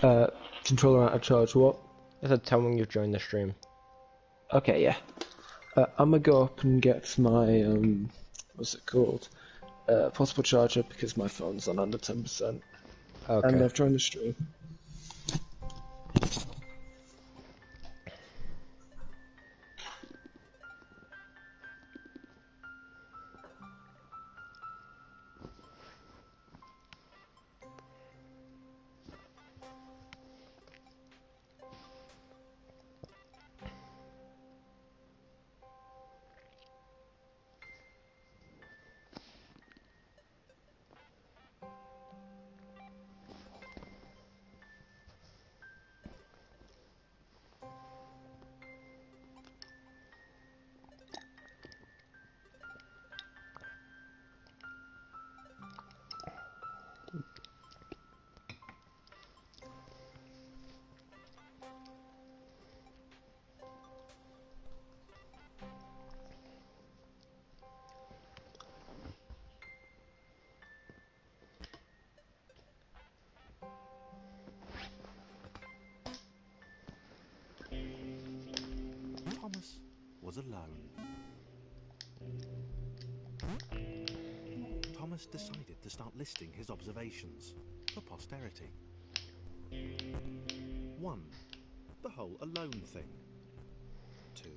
Uh, Controller out of charge, what? I said tell me when you've joined the stream. Okay, yeah. I'm gonna go up and get my, what's it called? Portable charger because my phone's on under 10%. Okay. And I've joined the stream. Thomas was alone. Thomas decided to start listing his observations for posterity. 1. The whole alone thing. 2.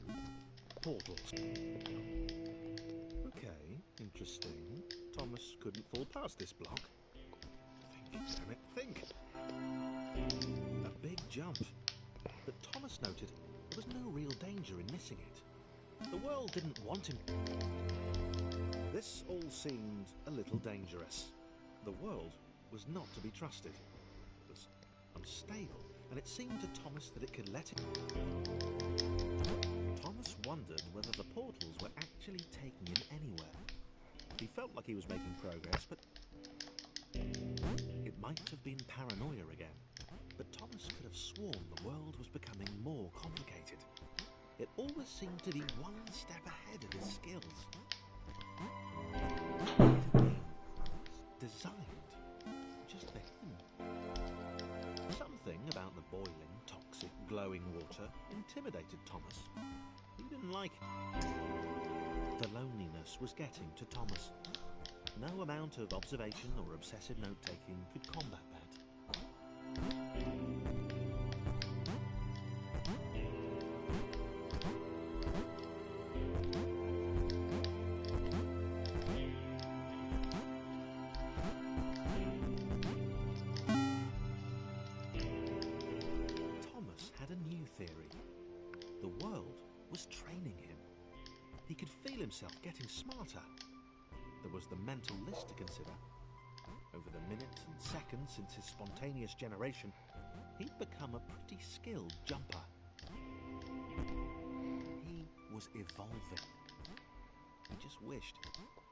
Portals. Okay, interesting. Thomas couldn't fall past this block. Think, damn it, think! A big jump. But Thomas noted there was no real danger in missing it. The world didn't want him. This all seemed a little dangerous. The world was not to be trusted. It was unstable, and it seemed to Thomas that it could let him. Thomas wondered whether the portals were actually taking him anywhere. He felt like he was making progress, but it might have been paranoia again. But Thomas could have sworn the world was becoming more complicated. It always seemed to be one step ahead of his skills. It had been designed just for him. Something about the boiling, toxic, glowing water intimidated Thomas. He didn't like it. The loneliness was getting to Thomas. No amount of observation or obsessive note-taking could combat that. Thomas had a new theory. The world was training him. He could feel himself getting smarter. There was the mental list to consider. Over the minutes and seconds since his spontaneous generation, he'd become a pretty skilled jumper. He was evolving. He just wished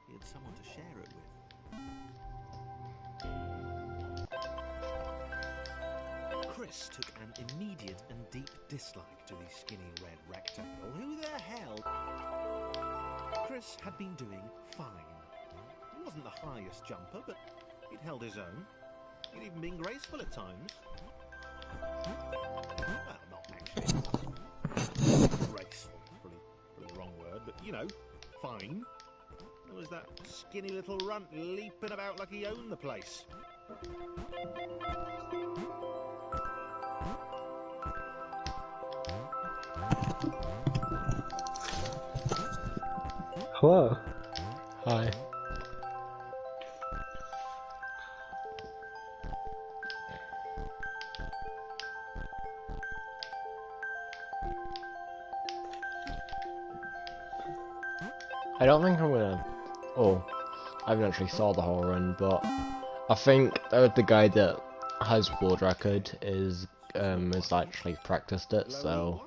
he had someone to share it with. Chris took an immediate and deep dislike to the skinny red rectangle. Who the hell? Chris had been doing fine. He wasn't the highest jumper, but he'd held his own. He'd even been graceful at times. Well, not actually. Graceful, probably the wrong word, but you know, fine. There was that skinny little runt leaping about like he owned the place. Hello. Hi. I don't think I'm gonna. Oh, I haven't actually saw the whole run, but I think the guy that has world record has actually practiced it, so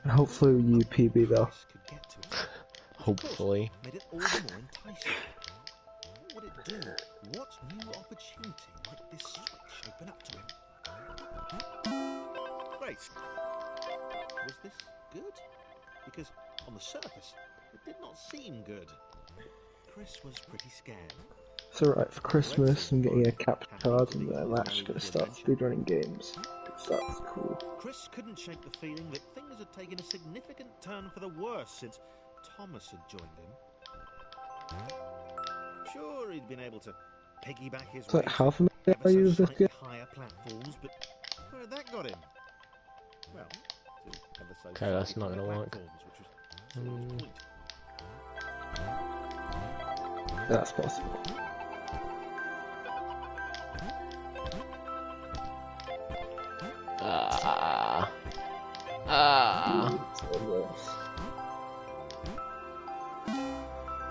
Hopefully you PB though. hopefully. Made it all the more enticing. What would it do? What new opportunity might this switch open up to him? Great. Was this good? Because on the surface, it did not seem good. Chris was pretty scared. It's alright, for Christmas I'm getting a cap card and I'm actually going to start speedrunning games. Because that's cool. Chris couldn't shake the feeling that things had taken a significant turn for the worse since Thomas had joined him. Sure, he'd been able to piggyback his It's way like to half a million ever so values this slightly year. higher platforms, but where had that got him? Well, to ever so Okay, that's slightly not higher gonna work. platforms, which was sort of his point. That's possible.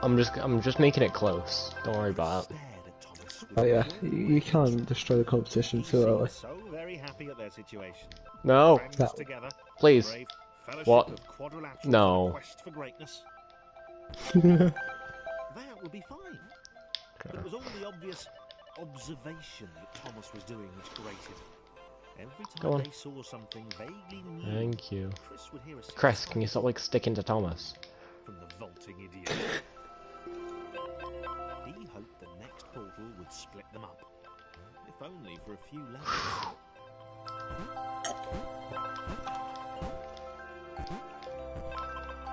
I'm just making it close. Don't worry about it. Stared at Thomas with Oh yeah, great you can't destroy the competition He too early. seemed so very happy at their situation. No, Friends that- together, please. brave fellowship What? of quadrilaterals No. on a quest for greatness. That would be fine. But it was all the obvious observation that Thomas was doing which grated. Every Go time on. they saw something vaguely new, Thank you. Chris would hear a Chris, can you stop like sticking to Thomas? from the vaulting idiot. He hoped the next portal would split them up, if only for a few levels.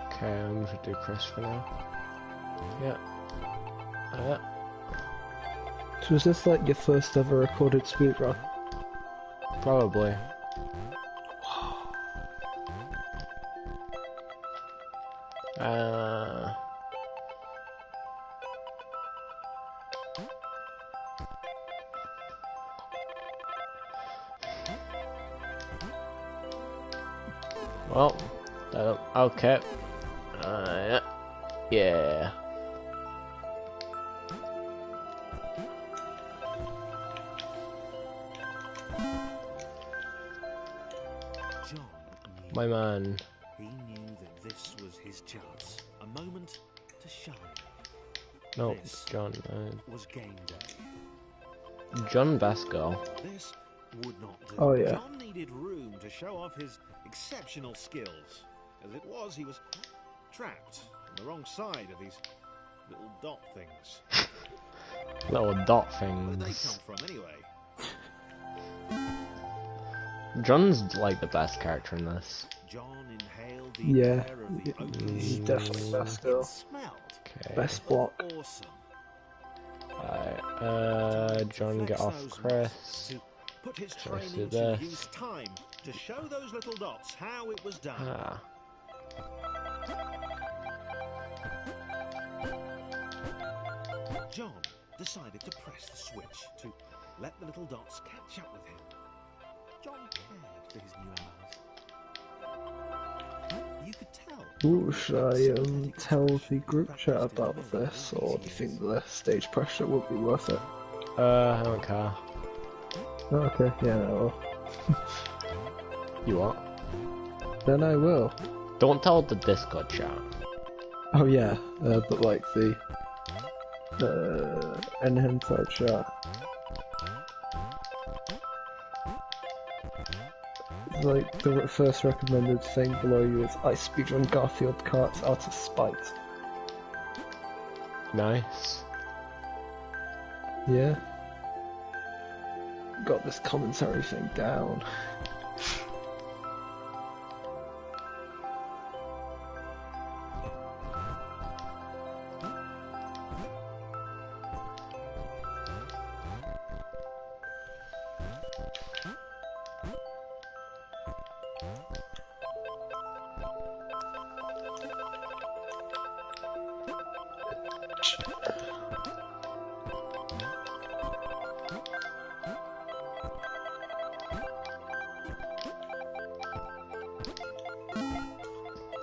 Okay, I'm gonna do Chris for now. Yeah. So was this like your first ever recorded speedrun? Probably. Well, okay. Yeah. Yeah. John knew. My man. He knew that this was his chance, a moment to shine. No, This John. was game day. John Basco. This would not do. Oh, yeah. John needed room to show off his exceptional skills. As it was, he was trapped on the wrong side of these little dot things. Little dot Where did they things. come from, anyway? John's like the best character in this. John inhaled the Yeah, air of the open he's street. definitely best It girl. smelled Okay. Best block. awesome. Alright, John, get off Chris. To put his Let's training do to this. use time to show those little dots how it was done. Ah. John decided to press the switch to let the little dots catch up with him. John cared for his new allies. You could tell. Ooh, should I tell the group chat about this, or do you think the stage pressure would be worth it? I don't care. Oh, okay, yeah, I will. You what? Then I will. Don't tell the Discord chat. Oh yeah, but like the Enhenside chat. Like the first recommended thing below you is I speedrun Garfield carts out of spite. Nice. Yeah. Got this commentary thing down.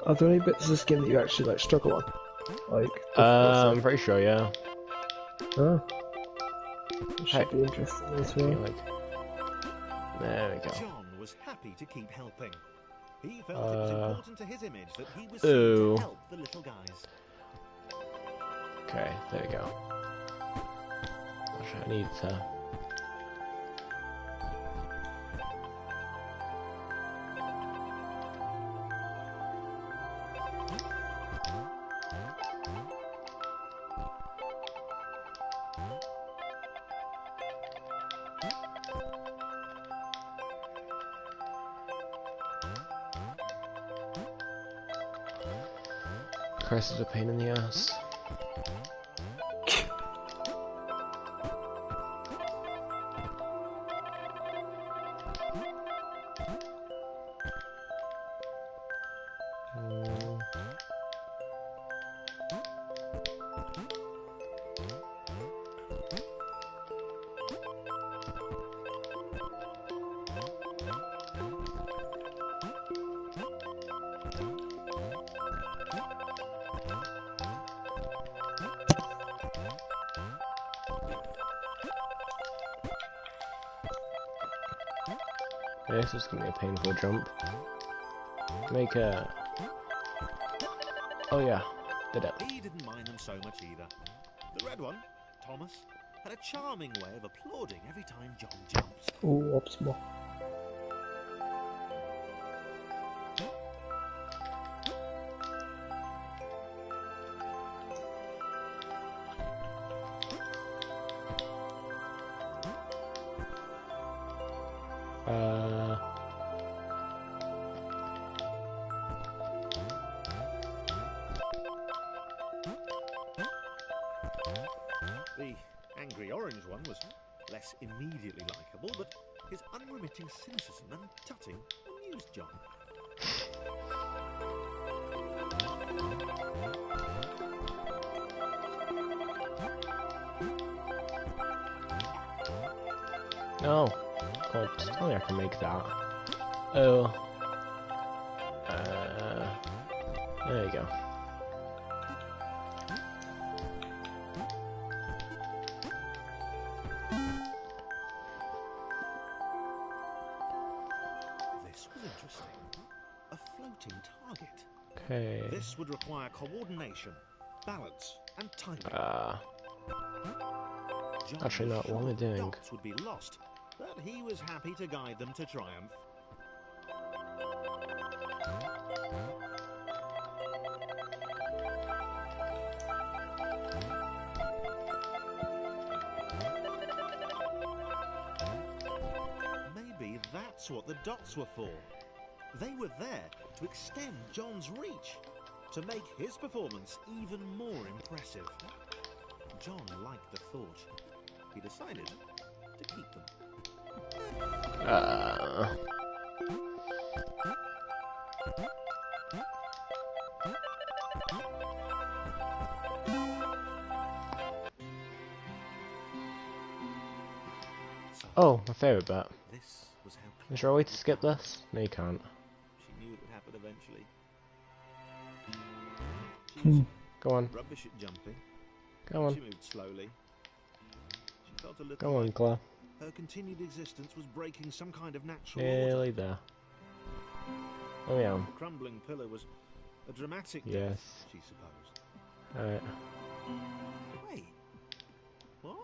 Are there any bits of this game that you actually like struggle on? Like, I'm pretty sure, yeah. oh, it should Hey. be interesting as Feel well. like... There we go. John was happy to keep helping. He felt it was important to his image that he was Ooh. seen to help the little guys. Okay, there we go. Gosh, I need to... Chris is a pain in the ass. This is gonna be a painful jump. Make a... Oh yeah, did it. He didn't mind them so much either. The red one, Thomas, had a charming way of applauding every time John jumps. Oh, optimal. The angry orange one was less immediately likeable, but his unremitting cynicism and tutting amused John. No. God, tell me I can make that. Oh. There you go. This was interesting. A floating target. Okay. This would require coordination, balance, and timing. John Actually, was not what sure am I the doing? dots would be lost, but he was happy to guide them to triumph. Maybe that's what the dots were for. They were there to extend John's reach, to make his performance even more impressive. John liked the thought. He decided to keep them. Oh, my favourite bit. This was how Is there a way to skip this? No, you can't. she knew it would happen eventually. She was Go on. rubbish at jumping. Go on. She moved slowly. She felt a little Go on, like Claire. her continued existence was breaking some kind of natural Nearly order. there. Oh yeah. The crumbling pillar was a dramatic Yes. death, she supposed. Alright. Wait. What?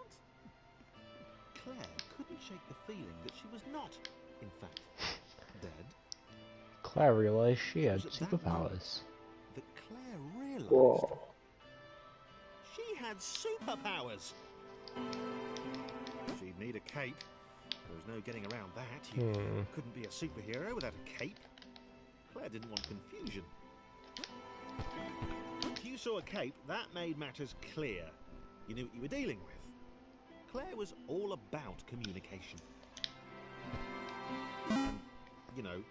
Claire couldn't shake the feeling that she was not, in fact, dead. Claire realised she had Was it that moment superpowers. that Claire realised Whoa. she had superpowers? She'd need a cape. There was no getting around that. You couldn't be a superhero without a cape. Claire didn't want confusion. If you saw a cape, that made matters clear. You knew what you were dealing with. Claire was all about communication. And, you know...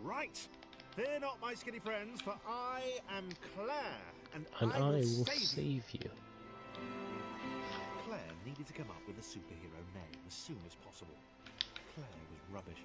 Alright! Fear not, my skinny friends, for I am Claire, and I will save you. Claire needed to come up with a superhero name as soon as possible. Claire was rubbish.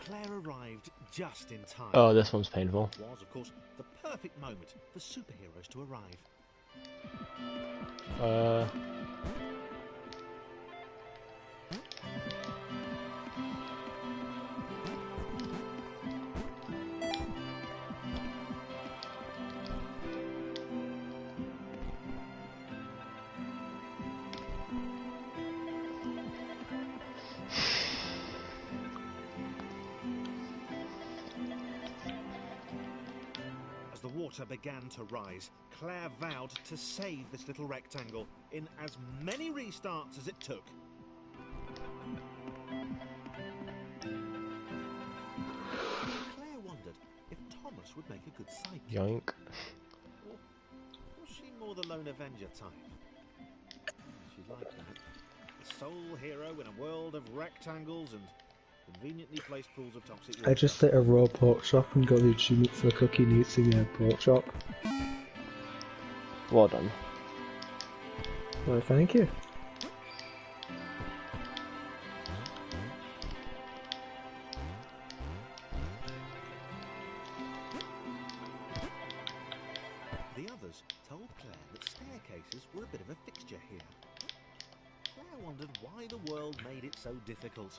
Claire arrived just in time. Oh, this one's painful. It was, of course, the perfect moment for superheroes to arrive. the water began to rise, Claire vowed to save this little rectangle in as many restarts as it took. Claire wondered if Thomas would make a good sidekick. Yoink. Or was she more the lone avenger type? She liked that. The sole hero in a world of rectangles and conveniently placed pools of toxic water. I just hit a raw pork chop and got the achievement for cooking eating a pork chop. Well done. Well, thank you. The others told Claire that staircases were a bit of a fixture here. Claire wondered why the world made it so difficult.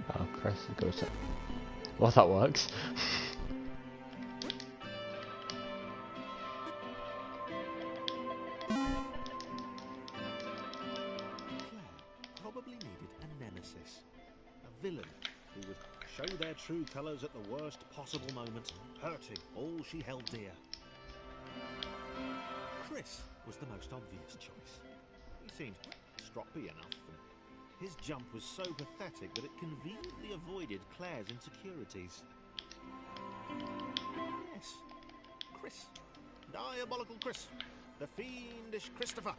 Oh, Chris goes to... Well, that works. Claire probably needed a nemesis, a villain who would show their true colours at the worst possible moment, hurting all she held dear. Chris was the most obvious choice. He seemed stroppy enough, and his jump was so pathetic that it conveniently avoided Claire's insecurities. Yes, Chris. Diabolical Chris. The fiendish Christopher.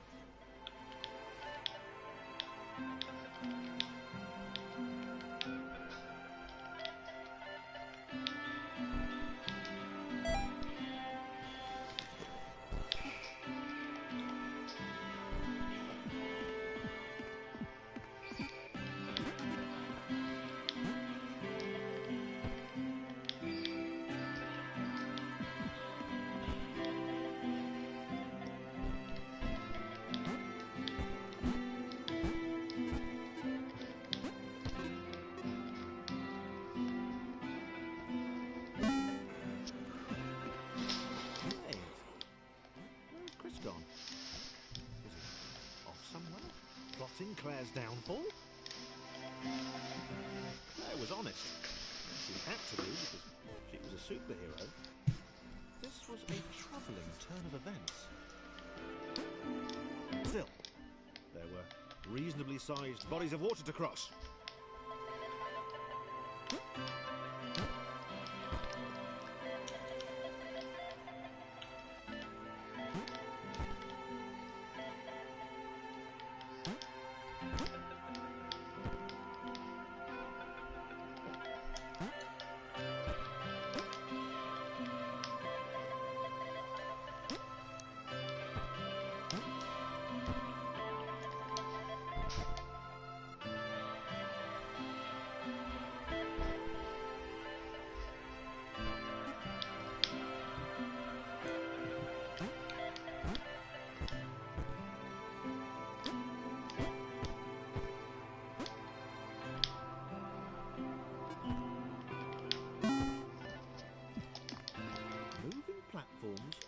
Plotting Claire's downfall? Claire was honest. She had to be because she was a superhero. This was a troubling turn of events. Still, there were reasonably sized bodies of water to cross.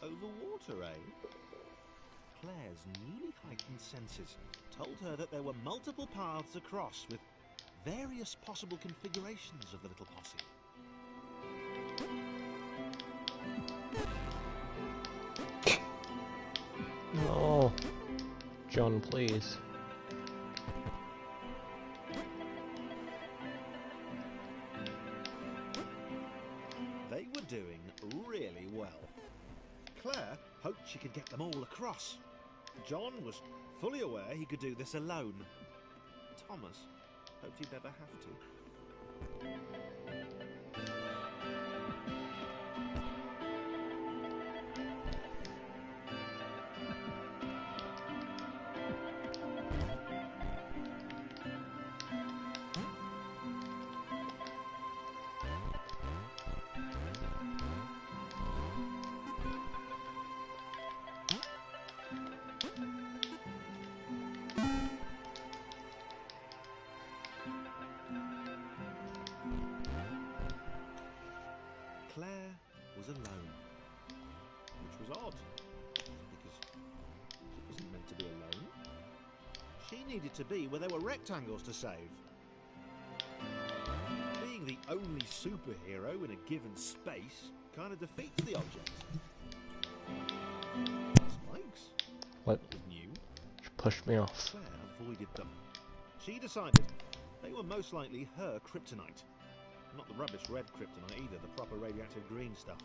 Over water, eh? Claire's newly heightened senses told her that there were multiple paths across with various possible configurations of the little posse. Oh, John, please. They were doing really well. Claire hoped she could get them all across. John was fully aware he could do this alone. Thomas hoped he'd never have to. She needed to be where there were rectangles to save. Being the only superhero in a given space kind of defeats the object. Spikes? What? New. She pushed me off. Claire avoided them. She decided they were most likely her kryptonite. Not the rubbish red kryptonite either, the proper radioactive green stuff.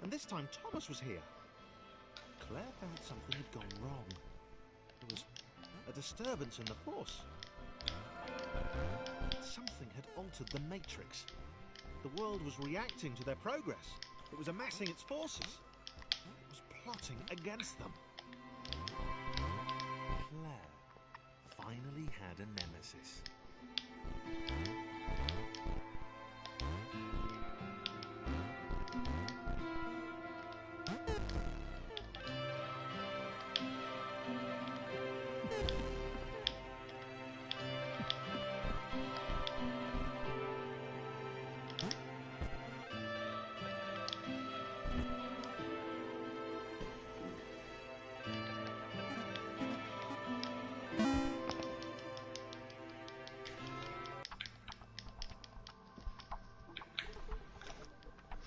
And this time Thomas was here. Claire found something had gone wrong. There was a disturbance in the force. Something had altered the matrix. The world was reacting to their progress. It was amassing its forces. It was plotting against them. Claire finally had a nemesis.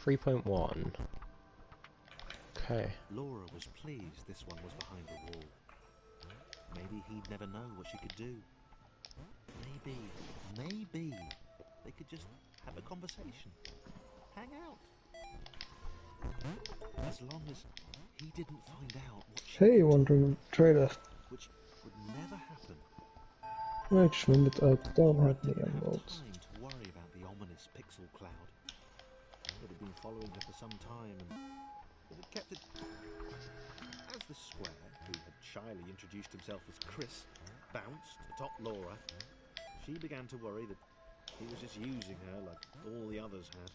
3.1. Okay. Laura was pleased this one was behind the wall. Maybe he'd never know what she could do. Maybe they could just have a conversation. Hang out. As long as he didn't find out what she Hey, could do, Wandering Trader. which would never happen. I just remembered I don't have any Didn't have emeralds. time to worry about the ominous pixel cloud. It had been following her for some time, and it had kept it. As the square, who had shyly introduced himself as Chris, bounced atop Laura, she began to worry that he was just using her like all the others had.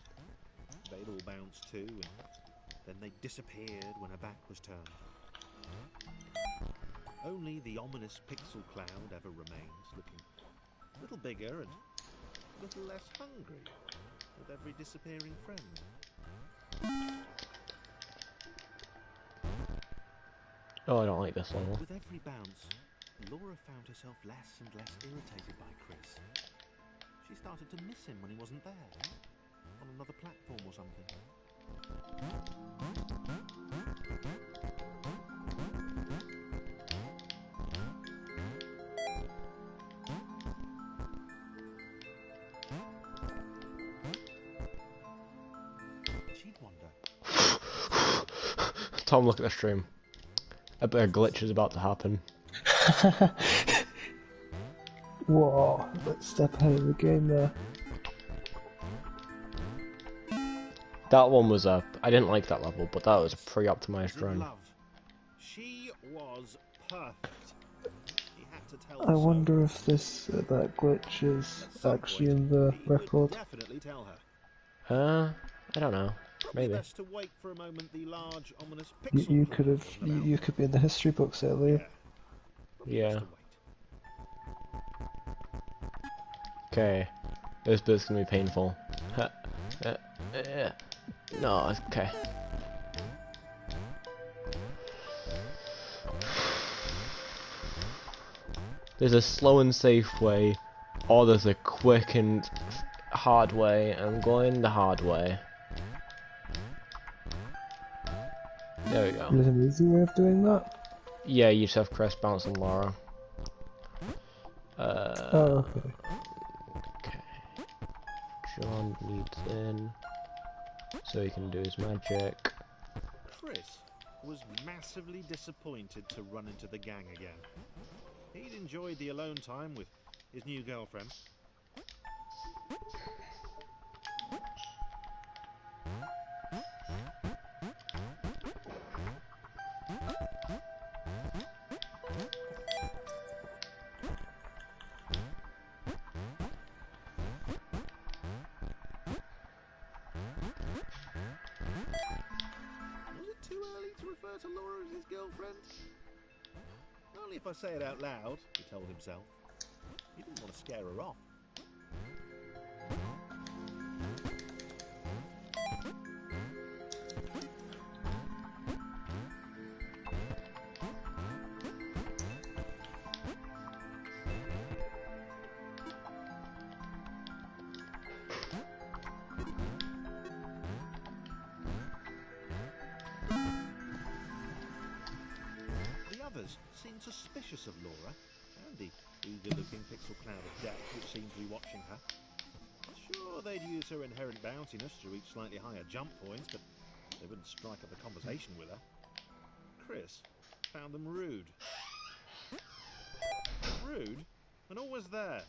They'd all bounced too, and then they disappeared when her back was turned. Only the ominous pixel cloud ever remains, looking a little bigger and a little less hungry with every disappearing friend. Oh, I don't like this level. With every bounce, Laura found herself less and less irritated by Chris. She started to miss him when he wasn't there, on another platform or something. She'd wonder. Tom, look at the stream. A bit of glitch is about to happen. Whoa, let's step ahead of the game there. That one was I didn't like that level, but that was a pre-optimized Was in run. love. She was perfect. He had to tell I her so. wonder if this that glitch is At some actually point, in the he would record. definitely tell her. I don't know. Probably Maybe. best to wait for a moment. The large, ominous pixel You cloud could have wasn't about. you could be in the history books earlier. Probably Yeah. best to wait. Okay. This bit's gonna be painful. No, it's okay. There's a slow and safe way, or there's a quick and hard way. I'm going the hard way. There we go. There's an easy way of doing that. Yeah, you just have Chris bounce on Laura. Oh, okay. Okay. John leads in, so he can do his magic. Chris was massively disappointed to run into the gang again. He'd enjoyed the alone time with his new girlfriend. Was it too early to refer to Laura as his girlfriend? Only if I say it out loud, he told himself. He didn't want to scare her off. Seemed suspicious of Laura and the eager-looking pixel cloud of death which seemed to be watching her. Sure, they'd use her inherent bounciness to reach slightly higher jump points, but they wouldn't strike up a conversation with her. Chris found them rude. Rude? And always there.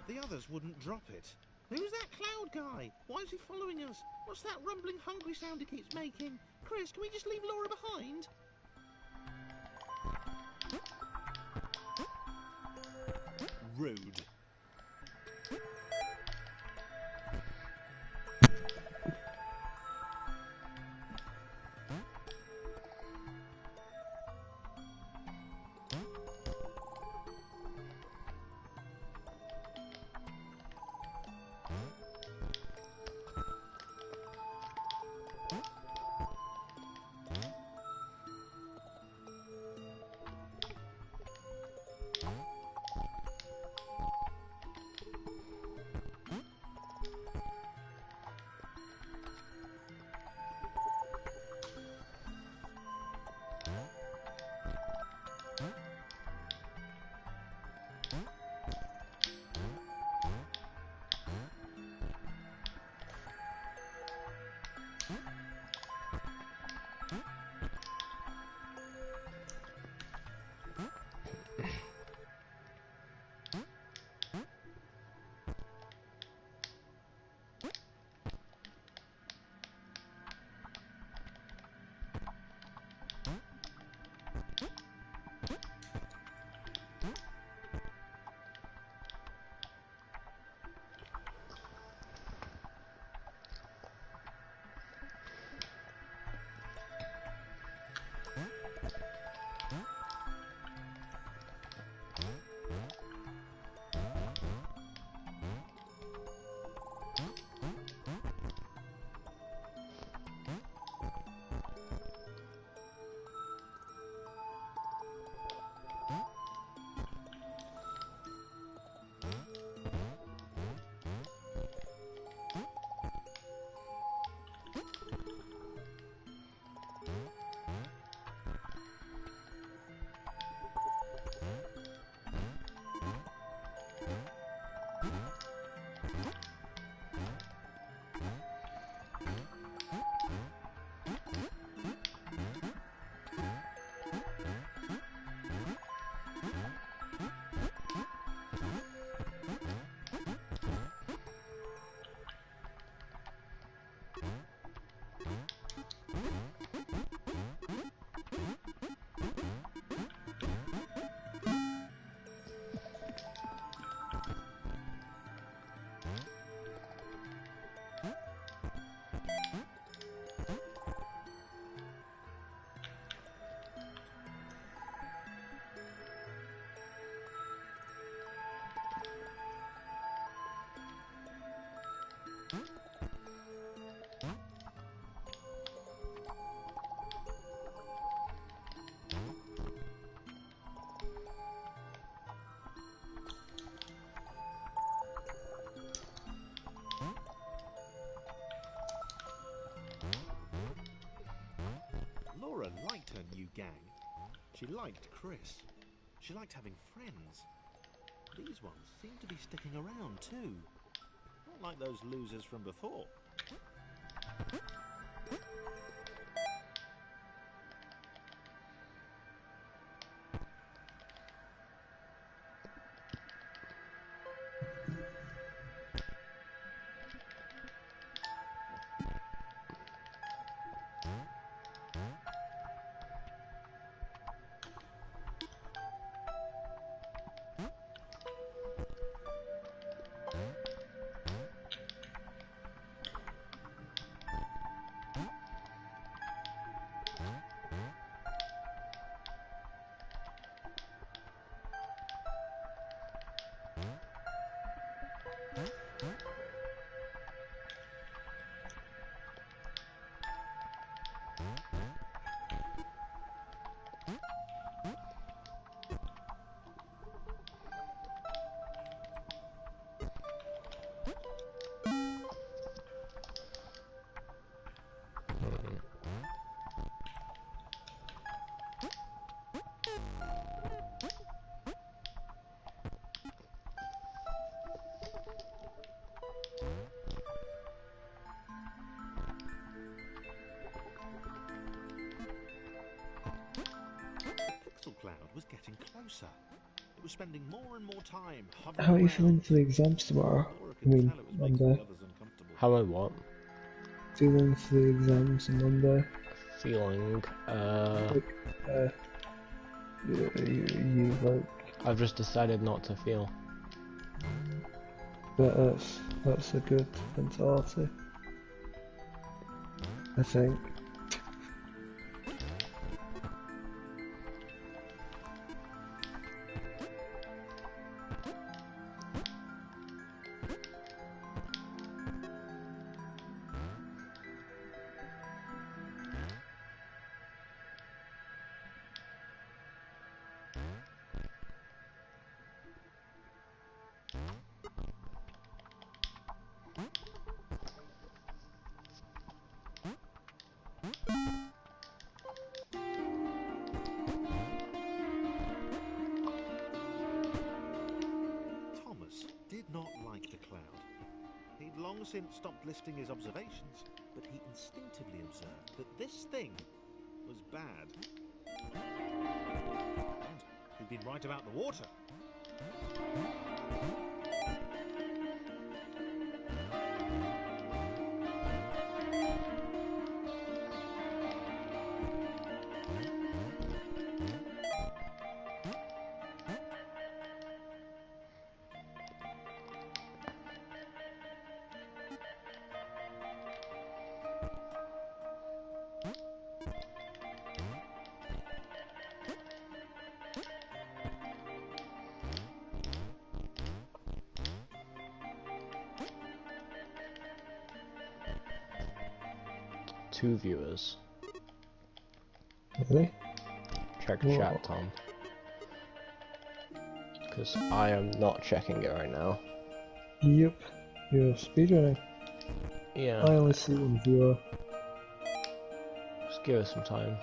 The others wouldn't drop it. Who's that cloud guy? Why is he following us? What's that rumbling hungry sound he keeps making? Chris, can we just leave Laura behind? Rude. Laura liked her new gang, She liked Chris. She liked having friends. These ones seem to be sticking around too. Not like those losers from before. Cloud was getting closer. It was spending more and more time hovering How are you around. feeling for the exams tomorrow? I mean, Monday. How I what? Feeling for the exams on Monday? Feeling, you like... I've just decided not to feel. But that's a good mentality, I think. Thomas did not like the cloud. He'd long since stopped listing his observations, but he instinctively observed that this thing was bad. And he'd been right about the water. Two viewers. Really? Check Whoa. chat, Tom. Because I am not checking it right now. Yep. You're speedrunning. Yeah. I only see one viewer. Just give us some time.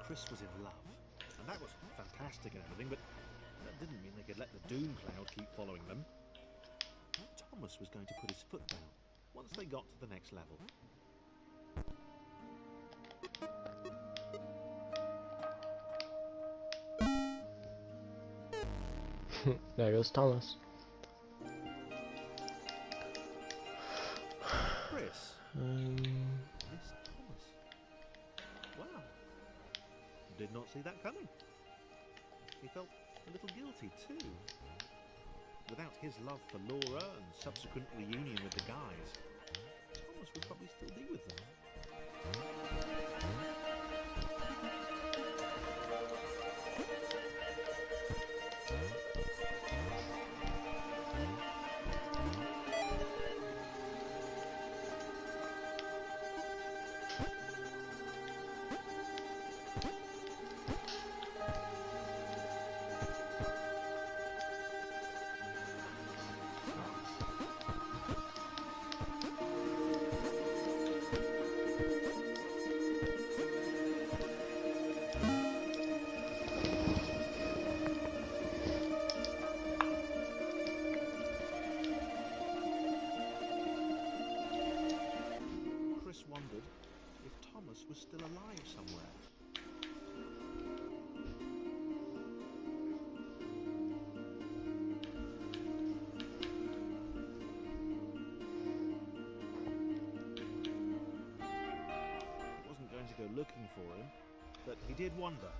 Chris was in love, and that was fantastic and everything, but that didn't mean they could let the doom cloud keep following them. Thomas was going to put his foot down once they got to the next level. There goes Thomas. Chris. Miss Thomas. Wow. Did not see that coming. He felt a little guilty too. Without his love for Laura and subsequent reunion with the guys, Thomas would probably still be with them. Chris wondered if Thomas was still alive somewhere. He wasn't going to go looking for him, but he did wonder,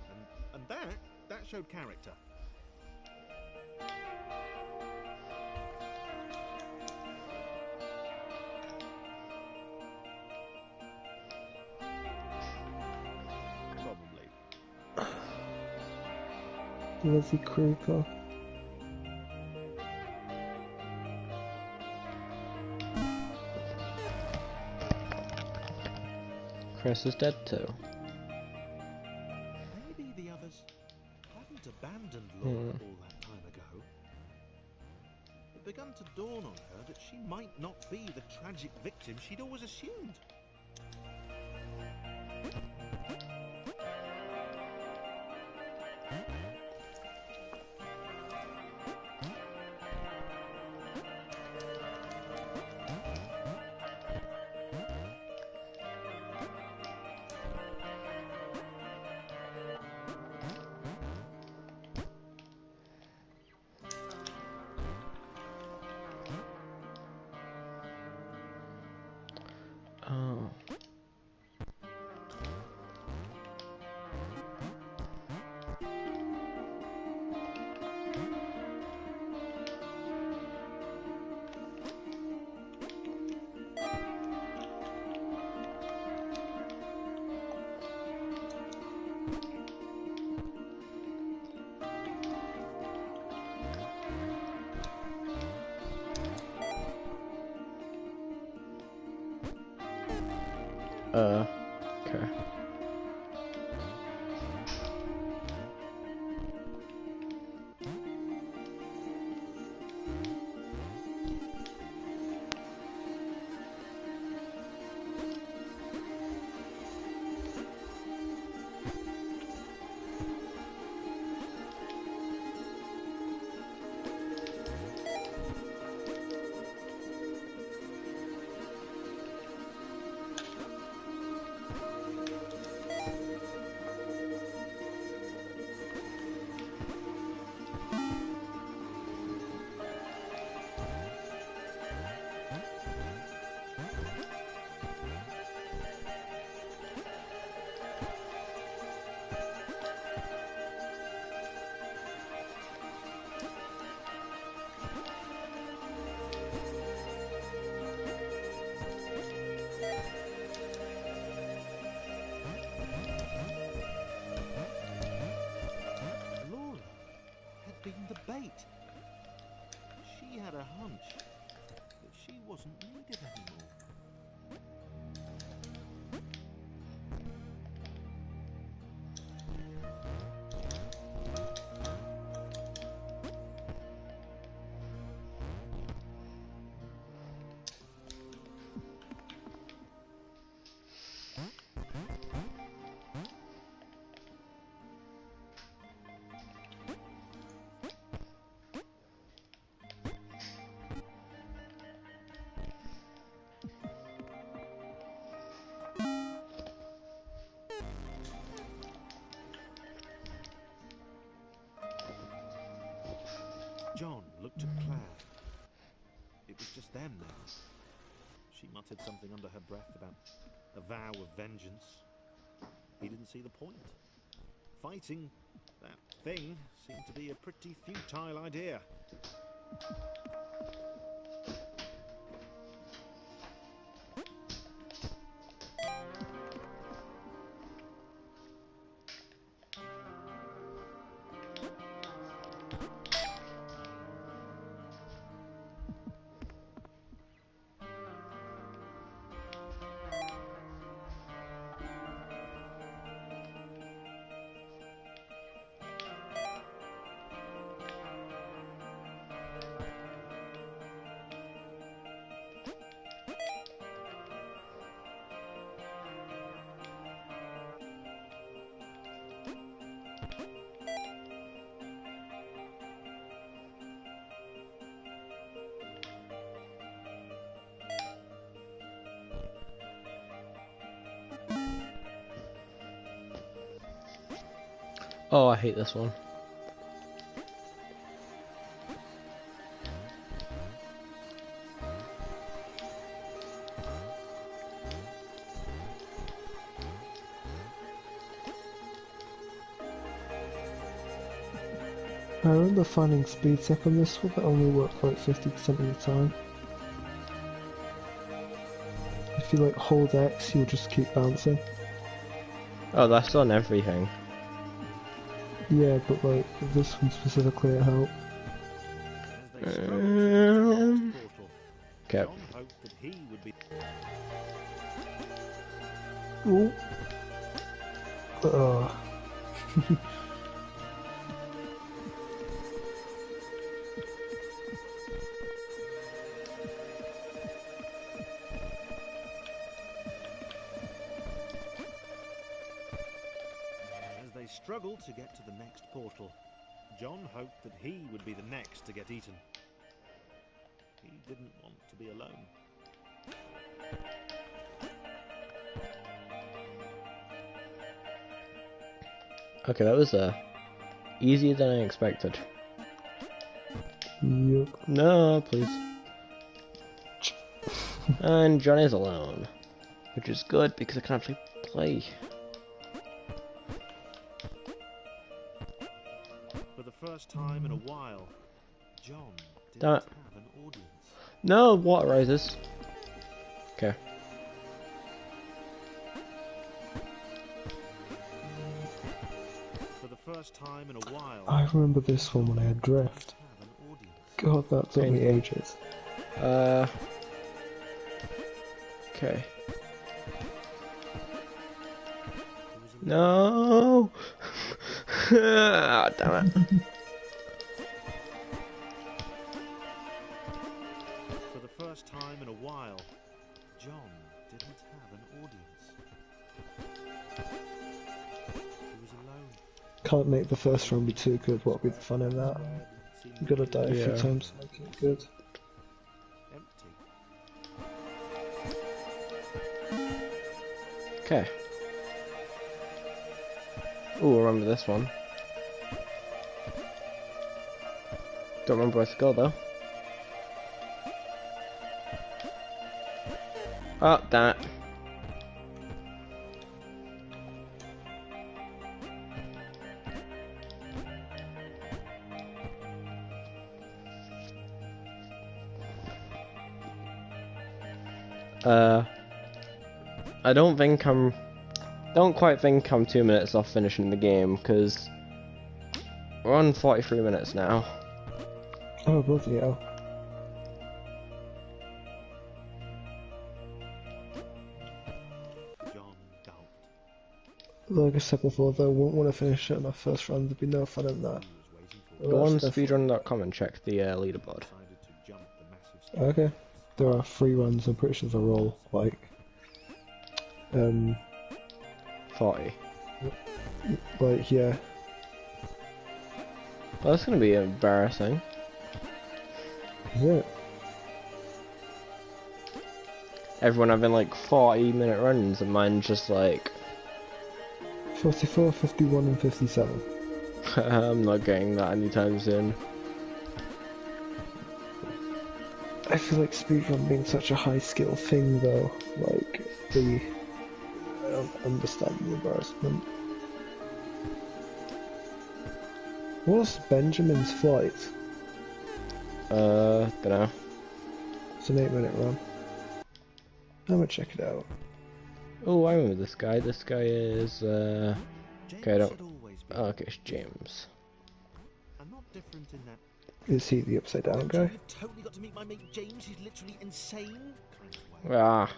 and that showed character. Probably. Lizzie Creeper. Chris is dead too. Maybe the others hadn't abandoned Laura all that time ago. It began to dawn on her that she might not be the tragic victim she'd always assumed. Oh. Okay. John looked at Claire. It was just them now. She muttered something under her breath about a vow of vengeance. He didn't see the point. Fighting that thing seemed to be a pretty futile idea. Oh, I hate this one. I remember finding speed sec on this one that only worked like 50% of the time. If you like hold X, you'll just keep bouncing. Oh, that's on everything. Yeah, but like this one specifically it helped. Okay. Ooh. Struggled to get to the next portal. John hoped that he would be the next to get eaten. He didn't want to be alone. Okay, that was easier than I expected. Yep. No, please. And John is alone, which is good because I can actually play. First time in a while, John didn't Damn it. have an audience. No, water rises. Okay. For the first time in a while, I remember this one when I had drift. God, that took me ages. Okay. No. Ah, damn it. For the first time in a while, John didn't have an audience. He was alone. Can't make the first round be too good. What'll be the fun in that? You gotta die a few Yeah. times to make it good. Empty. Okay. Ooh, I remember this one. Don't remember where to go though. Oh, damn it. I don't quite think I'm 2 minutes off finishing the game, because we're on 43 minutes now. Oh, bloody hell. John gulped. Like I said before, though, I wouldn't want to finish it on our first round. There'd be no fun in that. He was waiting for Go on That's definitely- speedrun.com and check the leaderboard. decided to jump the massive stone. Okay. There are 3 runs, I'm pretty sure they're all, like... 40. Like, yeah. Well, that's gonna be embarrassing. Is it? Everyone having like 40-minute runs and mine's just like... 44, 51 and 57. I'm not getting that anytime soon. I feel like speedrun being such a high skill thing though, like, I don't understand the embarrassment. What's Benjamin's flight? Dunno. It's an 8-minute run. I'm gonna check it out. Oh, I remember this guy. This guy is, okay, I don't... had always been Oh, okay, it's James. I'm not different in that. Is he the upside down guy? You've totally got to meet my mate James. He's literally insane. Kind of way. Ah.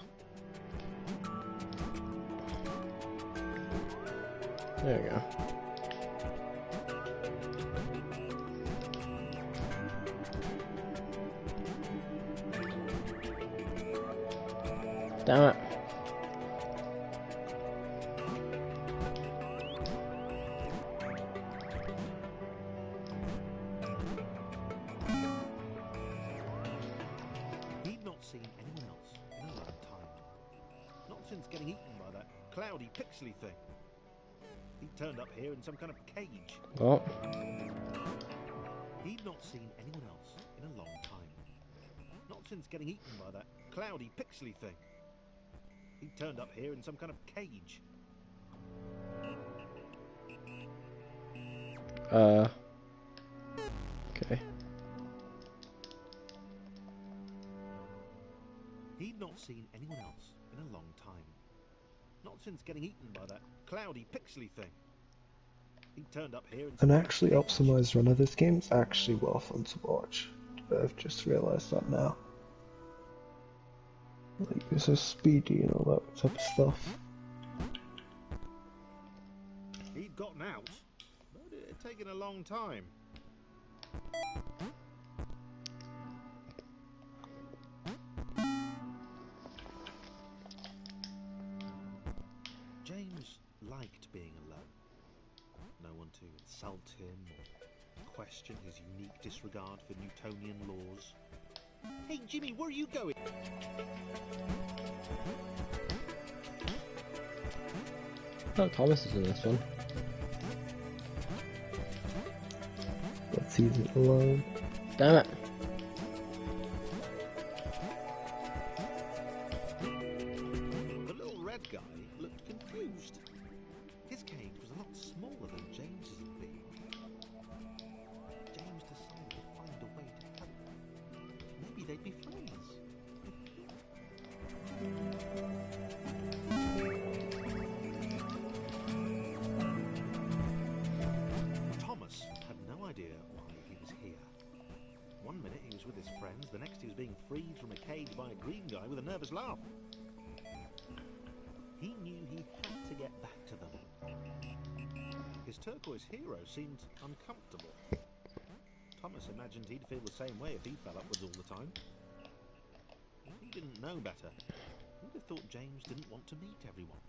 There we go. Damn it. He'd not seen anyone else in a long time. Not since getting eaten by that cloudy, pixely thing. He turned up here in some kind of cage. Oh. He'd not seen anyone else in a long time. Not since getting eaten by that cloudy, pixely thing. He turned up here in some kind of cage. Okay. He'd not seen anyone else in a long time. Not since getting eaten by that cloudy, pixely thing. He turned up here in An some actually kind of cage. optimized run of this game is actually well fun to watch. I've just realised that now. Like, it's so speedy and all that type of stuff. He'd gotten out, but it had taken a long time. James liked being alone. No one to insult him or question his unique disregard for Newtonian laws. Hey Jimmy, where are you going? Oh, Thomas is in this one. Let's use it alone. Damn it. The little red guy looked confused. His cage was a lot smaller than James's had been. James decided to find a way to help. Maybe they'd be friends. Thomas had no idea why he was here. One minute he was with his friends, the next he was being freed from a cage by a green guy with a nervous laugh. He knew he had to get back to them. His turquoise hero seemed uncomfortable. Thomas imagined he'd feel the same way if he fell upwards all the time. He didn't know better. Who'd have thought James didn't want to meet everyone?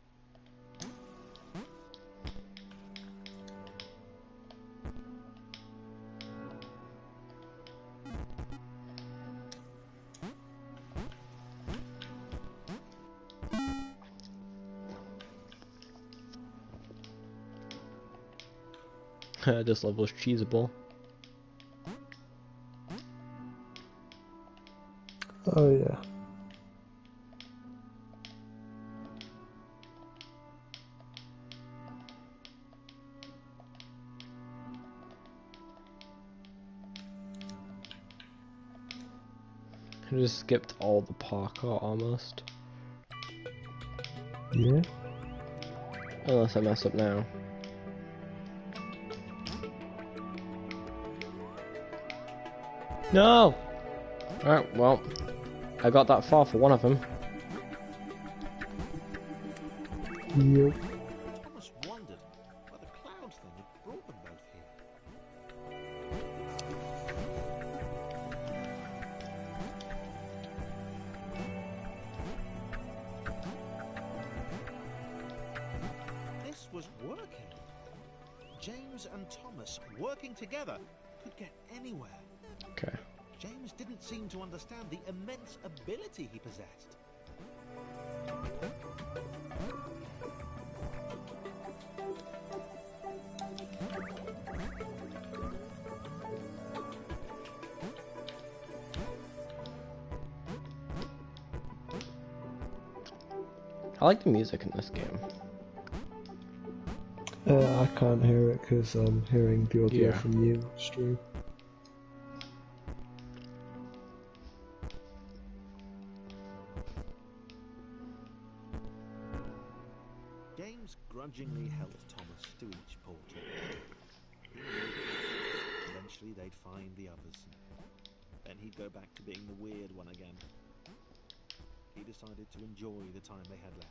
This level is cheesable. Oh yeah. I just skipped all the parkour almost. Yeah? Unless I mess up now. No! Alright, well, I got that far for one of them. Yep. Thomas wondered why the cloud thing had brought them both here. This was working. James and Thomas working together could get anywhere. Okay. James didn't seem to understand the immense ability he possessed. I like the music in this game. I can't hear it because I'm hearing the audio Yeah. from you on stream. James grudgingly helped Thomas to each portal. He knew eventually they'd find the others. Then he'd go back to being the weird one again. He decided to enjoy the time they had left.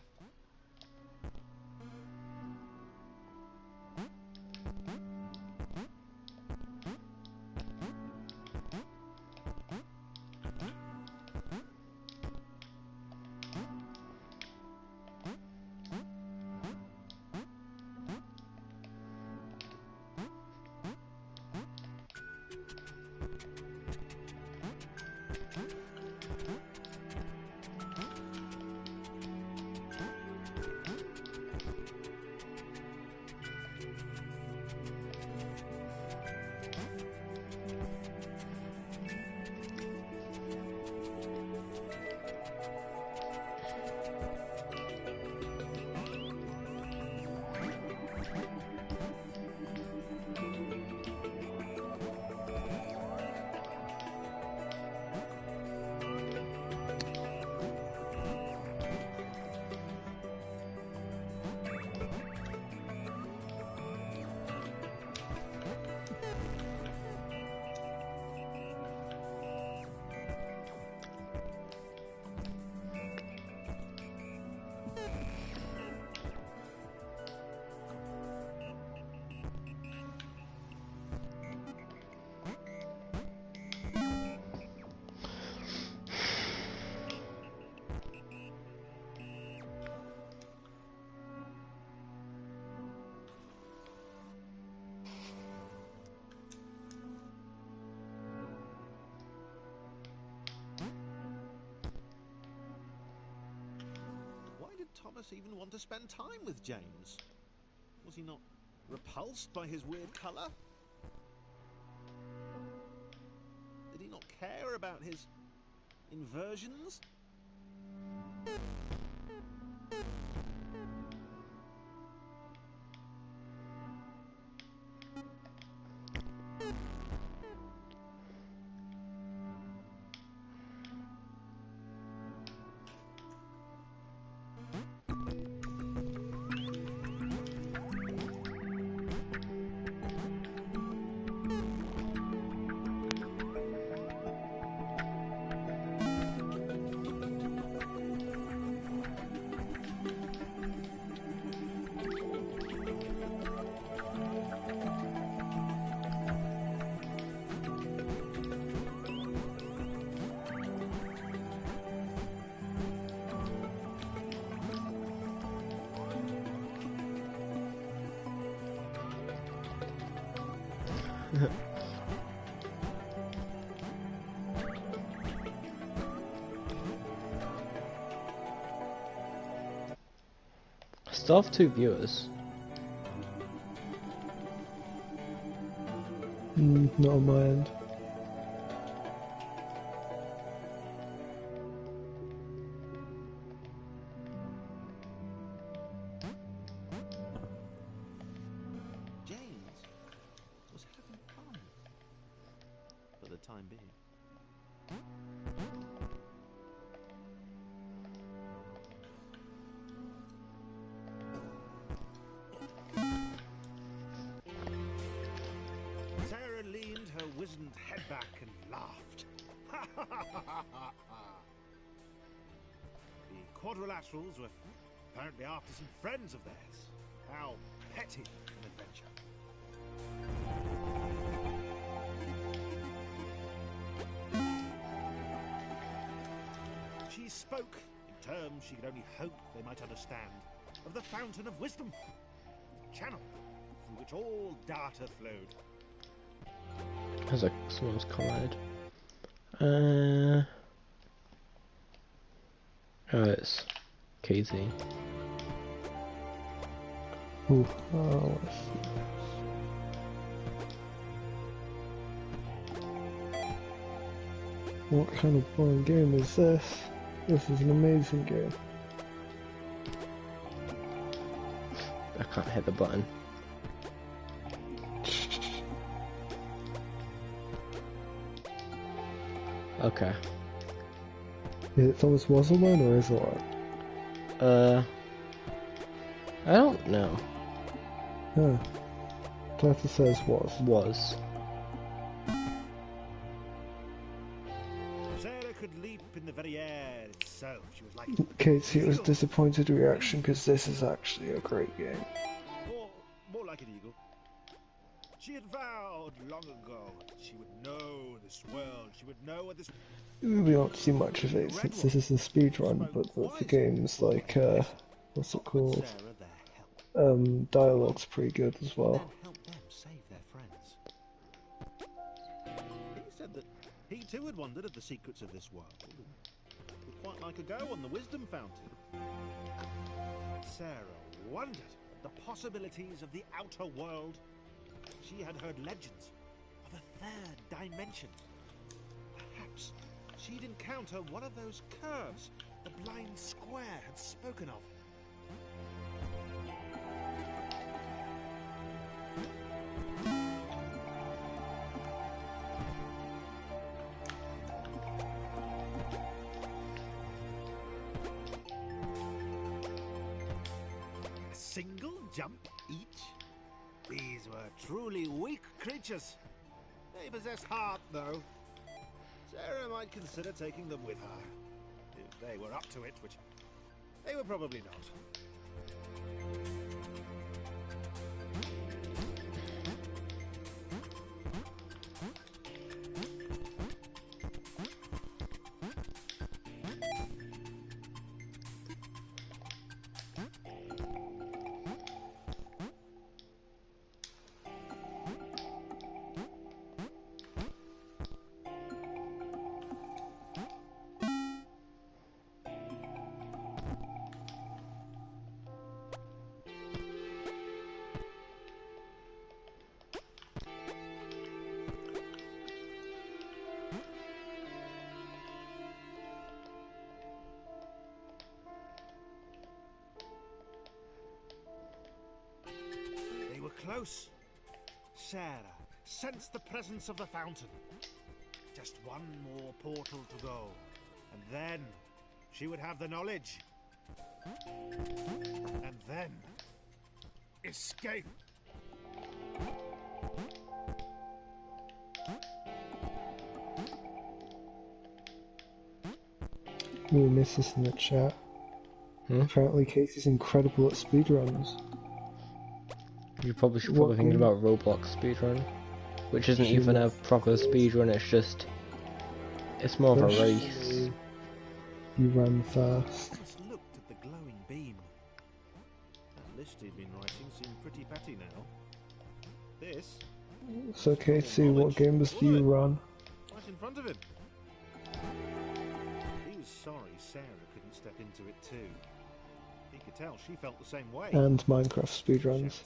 Thomas even want to spend time with James? Was he not repulsed by his weird colour? Did he not care about his inversions? Still have 2 viewers. Not on my end. James was having fun for the time being. Sarah leaned her wizened head back and laughed. The quadrilaterals were apparently after some friends of theirs. How petty an adventure. She spoke in terms she could only hope they might understand, of the fountain of wisdom, the channel through which all data flowed. As like someone's commented. Oh, it's Casey. Ooh, oh, let's see. What kind of boring game is this? This is an amazing game. I can't hit the button. Okay. Is it Thomas was alone or is it what? I don't know. Huh. Title says was. Was. Sarah could leap in the very air itself. She was like... Katie, it was disappointed reaction because this is actually a great game. More like an eagle. She had vowed long ago that she would know this world. She would know what this... We won't see much of it since this is a speedrun, but the game's like, what's it called? Dialogue's pretty good as well. Help them save their friends. He said that he too had wondered at the secrets of this world, and would quite like a go on the wisdom fountain. Sarah wondered at the possibilities of the outer world. She had heard legends of a third dimension. Perhaps she'd encounter one of those curves the blind square had spoken of. A single jump each? These were truly weak creatures. They possess heart, though. Sarah might consider taking them with her. If they were up to it, which they were probably not. Close. Sarah sensed the presence of the fountain. Just one more portal to go, and then she would have the knowledge. And then escape. We'll miss this in the chat. Apparently Casey's incredible at speedruns. You probably should be thinking about Roblox speedrun, which isn't even a proper speedrun, it's more of a race. You run fast. Thomas looked at the glowing beam. That list he'd been writing seemed pretty petty now. This... So Casey, what games do you run? Right in front of him. He was sorry Sarah couldn't step into it too. He could tell she felt the same way. And Minecraft speedruns.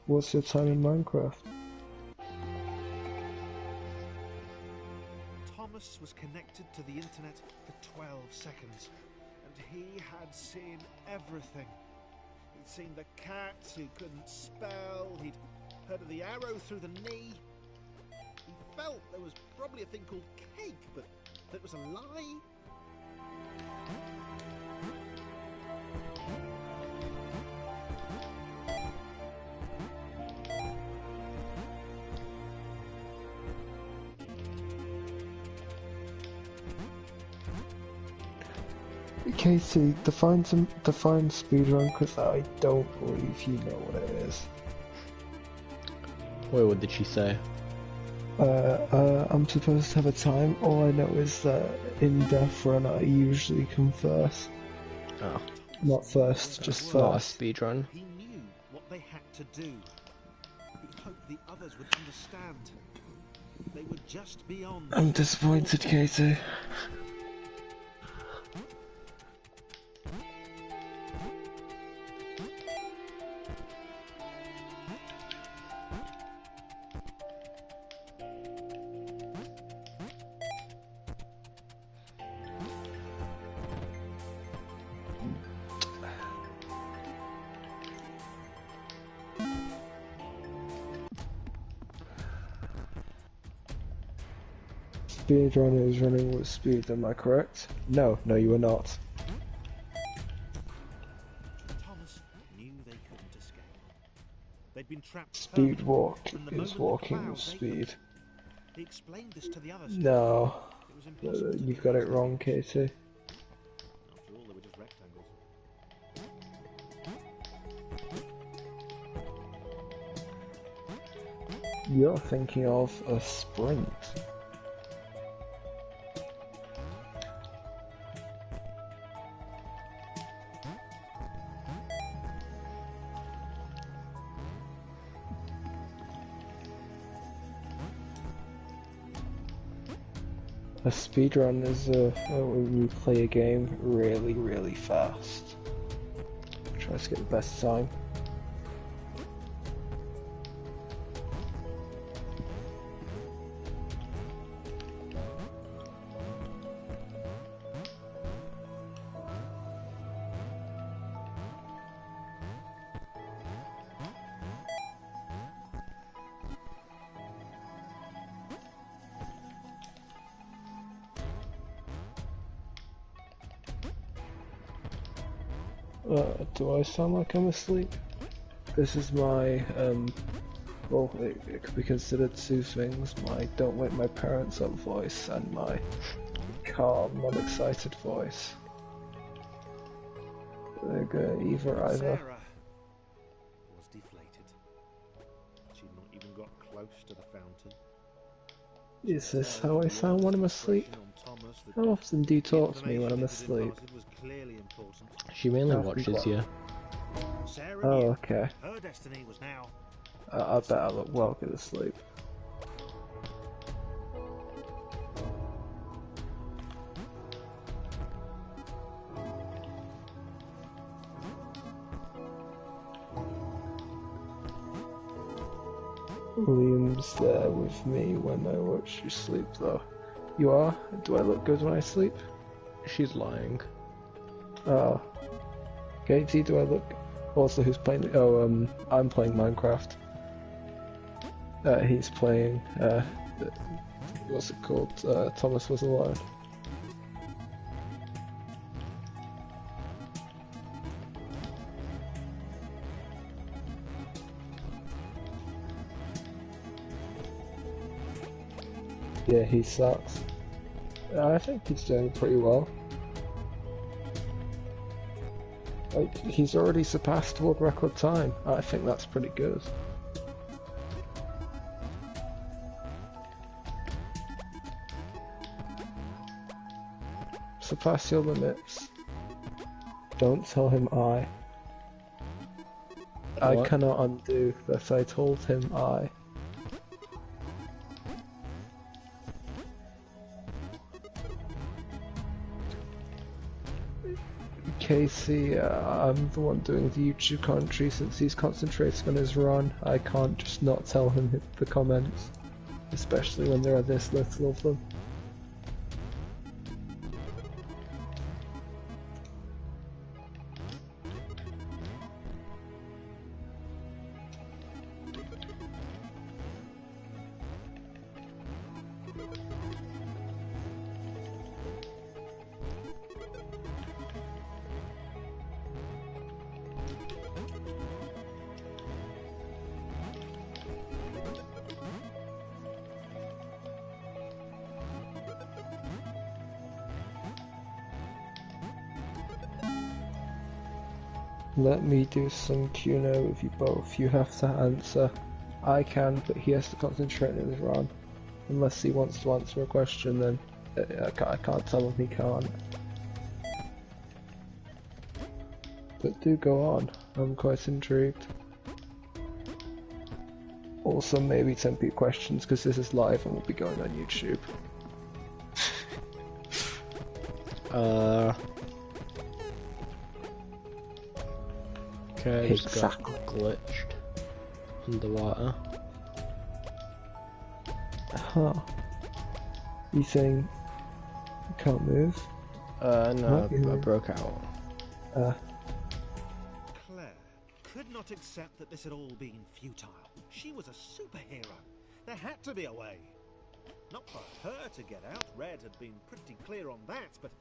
What's your time in Minecraft? Thomas was connected to the internet for 12 seconds, and he had seen everything. He'd seen the cat who couldn't spell, he'd heard of the arrow through the knee. He felt there was probably a thing called cake, but that was a lie. Casey, define speedrun, because I don't believe you know what it is. Wait, what did she say? I'm supposed to have a time. All I know is that in Death Run I usually come first. Oh. Not first, just first. Not a speedrun. He knew what they had to do. He hoped the others would understand. They would just be on. I'm disappointed, Casey. speedrunner is running with speed, am I correct? No, you are not. Thomas knew they couldn't escape. They'd been trapped Speed permanently walk from the is moment the walking with clouds opened. speed. He explained this to the others. No, It was impossible to you've got it believe wrong, their reaction. Katie. After all, they were just rectangles. You're thinking of a sprint. A speedrun is when you play a game really fast. Try to get the best time. Do I sound like I'm asleep? This is my, well, it could be considered two things, my don't wake my parents up voice and my calm, non-excited voice. Either. Sarah was deflated. She'd not even got close to the fountain. Is this how I sound when I'm asleep? How often do you talk to me when I'm asleep? She mainly watches you. Oh, okay. Her destiny was now. I bet I look well good asleep. Liam's there with me when I watch you sleep, though. You are? Do I look good when I sleep? She's lying. Oh. Katie, do I look... Also, who's playing... Oh, I'm playing Minecraft. He's playing, what's it called? Thomas Was Alone. Yeah, he sucks. I think he's doing pretty well. Like, he's already surpassed world record time. I think that's pretty good. Surpass your limits. Don't tell him I. I cannot undo that I told him I. Casey, I'm the one doing the YouTube commentary since he's concentrating on his run. I can't just not tell him the comments, especially when there are this little of them. Let me do some Q&A with you both. You have to answer. I can, but he has to concentrate on his run. Unless he wants to answer a question, then I can't tell him he can't. But do go on. I'm quite intrigued. Also, maybe tempt questions, because this is live and will be going on YouTube. Okay, I just got glitched underwater. Huh. You saying you can't move? No, I broke out. Claire could not accept that this had all been futile. She was a superhero. There had to be a way. Not for her to get out. Red had been pretty clear on that, but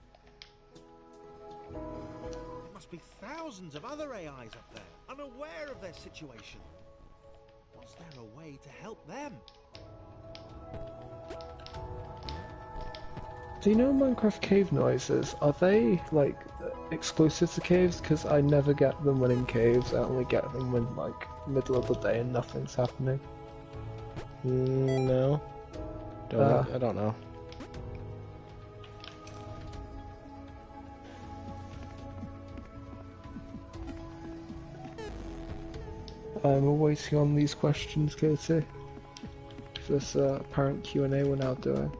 there must be thousands of other AIs up there, unaware of their situation. Was there a way to help them? Do you know Minecraft cave noises? Are they, like, exclusive to caves? Because I never get them when in caves, I only get them when, like, middle of the day and nothing's happening. No. I don't know. I'm awaiting on these questions, Katie. This apparent Q&A we're now doing.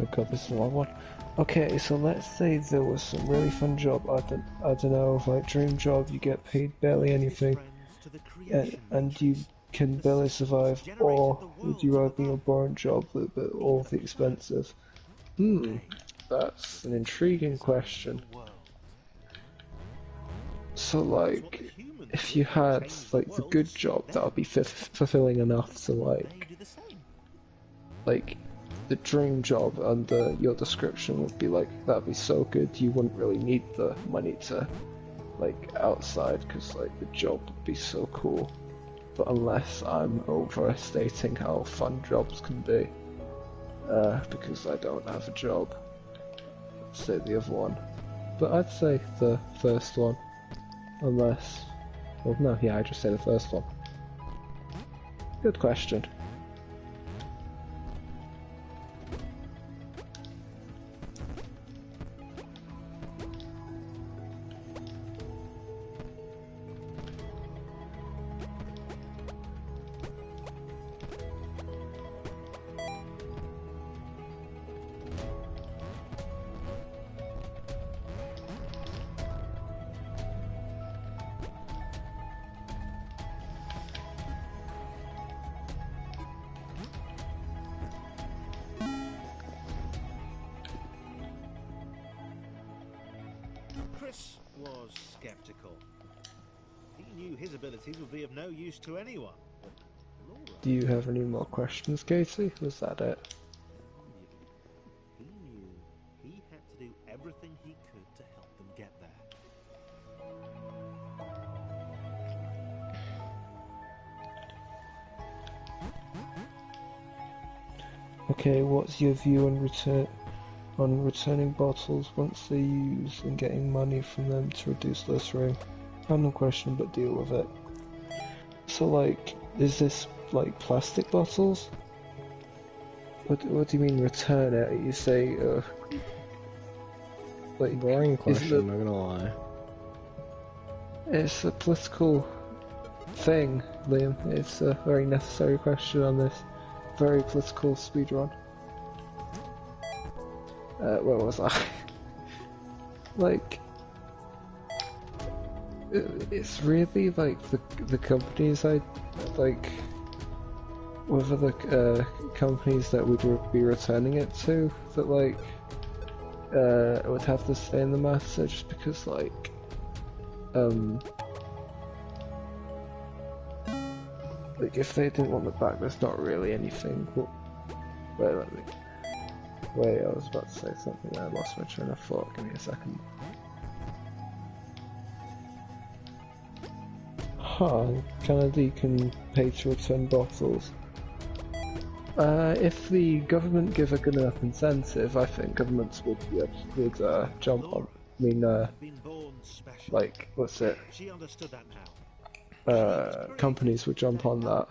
Oh god, this is a long one. Okay, so let's say there was some really fun job, I don't know, like dream job, you get paid barely anything, and you can barely survive, or would you rather be a boring job with all of the expenses? That's an intriguing question. So like, if you had like the good job, that would be fulfilling enough to like the dream job under your description would be like, that'd be so good you wouldn't really need the money to like outside, because like the job would be so cool. But unless I'm overstating how fun jobs can be, because I don't have a job, I'd say the other one. But I'd say the first one, unless, well no, yeah, I just say the first one. Good question. Chris was skeptical. He knew his abilities would be of no use to anyone. But Laura... Do you have any more questions, Katie? Was that it? He knew he had to do everything he could to help them get there. Okay, what's your view on returning bottles once they're used and getting money from them to reduce littering? Random question, but deal with it. So like, is this like plastic bottles? What do you mean return it? You say like Boring question, not gonna lie. It's a political thing, Liam. It's a very necessary question on this very political speedrun. Where was I? Like, it's really like the companies I like, whether the companies that we'd be returning it to that like would have to say in the matter, just because like if they didn't want it back, there's not really anything. Wait, I was about to say something and I lost my train of thought. Give me a second. Canada can pay to return bottles. If the government give a good enough incentive, I think governments would jump on. I mean, like, what's it? She understood that now. Companies would jump on that.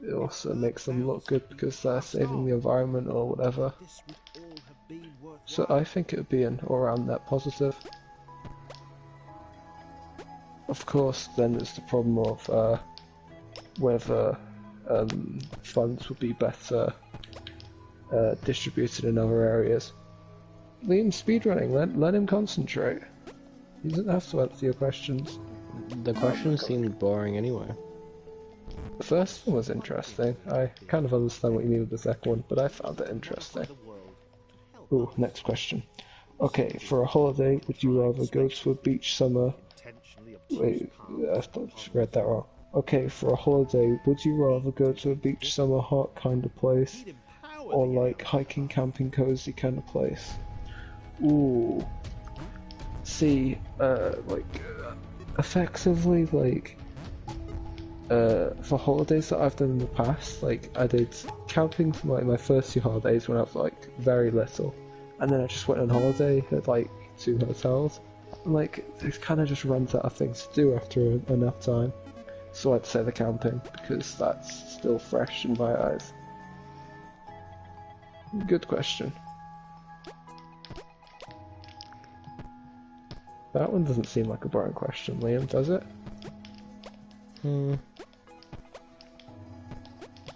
It also makes them look good because they're saving the environment or whatever. So I think it would be an all-round net positive. Of course, then there's the problem of whether funds would be better distributed in other areas. Liam's speedrunning, let him concentrate. He doesn't have to answer your questions. The questions seemed boring anyway. The first one was interesting. I kind of understand what you mean with the second one, but I found it interesting. Ooh, next question. Okay, for a holiday, would you rather go to a beach somewhere intentionally obtuse Wait, I palms thought and you read that wrong. Okay, for a holiday, would you rather go to a beach, summer, hot kind of place, He'd empower or the like young hiking, fella. camping, cozy kind of place? Ooh. See, effectively, for holidays that I've done in the past, like, I did camping for my first 2 holidays when I was, like, very little. And then I just went on holiday at, like, 2 hotels. And, like, it kind of just runs out of things to do after enough time. So I'd say the camping, because that's still fresh in my eyes. Good question. That one doesn't seem like a boring question, Liam, does it?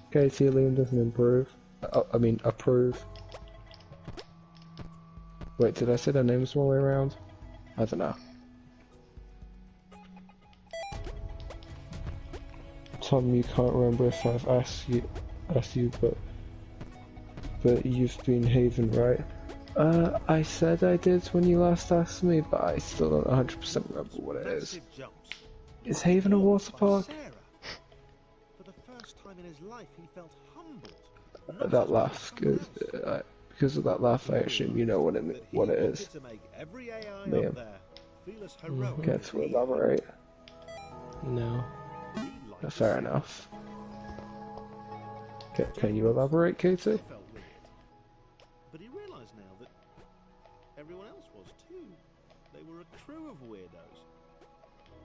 Okay, see, Liam doesn't improve. I mean, approve. Wait, did I say their names the wrong way around? I don't know. Tom, you can't remember if I've asked you, but you've been Haven, right? I said I did when you last asked me, but I still don't 100% remember what it is. Massive jumps. Is Haven a water By park? Sarah. For the first time in his life, he felt humbled. That laugh, because of that laugh, I assume you know what it is. To make every AI Liam. up there feel as heroic Care as to he elaborate? No. He'd like to Fair see enough. Can you elaborate, Katie? felt weird. But he realised now that everyone else was too. They were a crew of weirdos.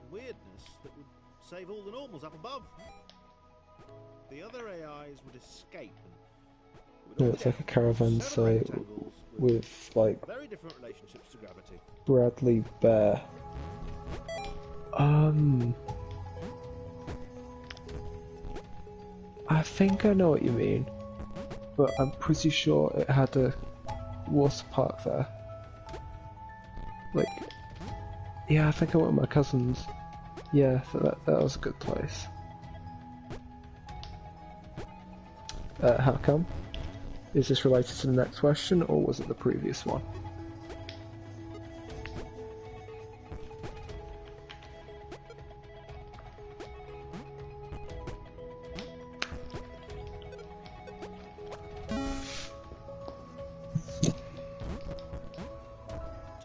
Weirdness that would save all the normals up above. The other AIs would escape and No, it's like a caravan site with like very different relationships to gravity. Bradley Bear. I think I know what you mean, but I'm pretty sure it had a water park there. Like, yeah, I think I went with my cousins. Yeah, that was a good place. How come? Is this related to the next question, or was it the previous one?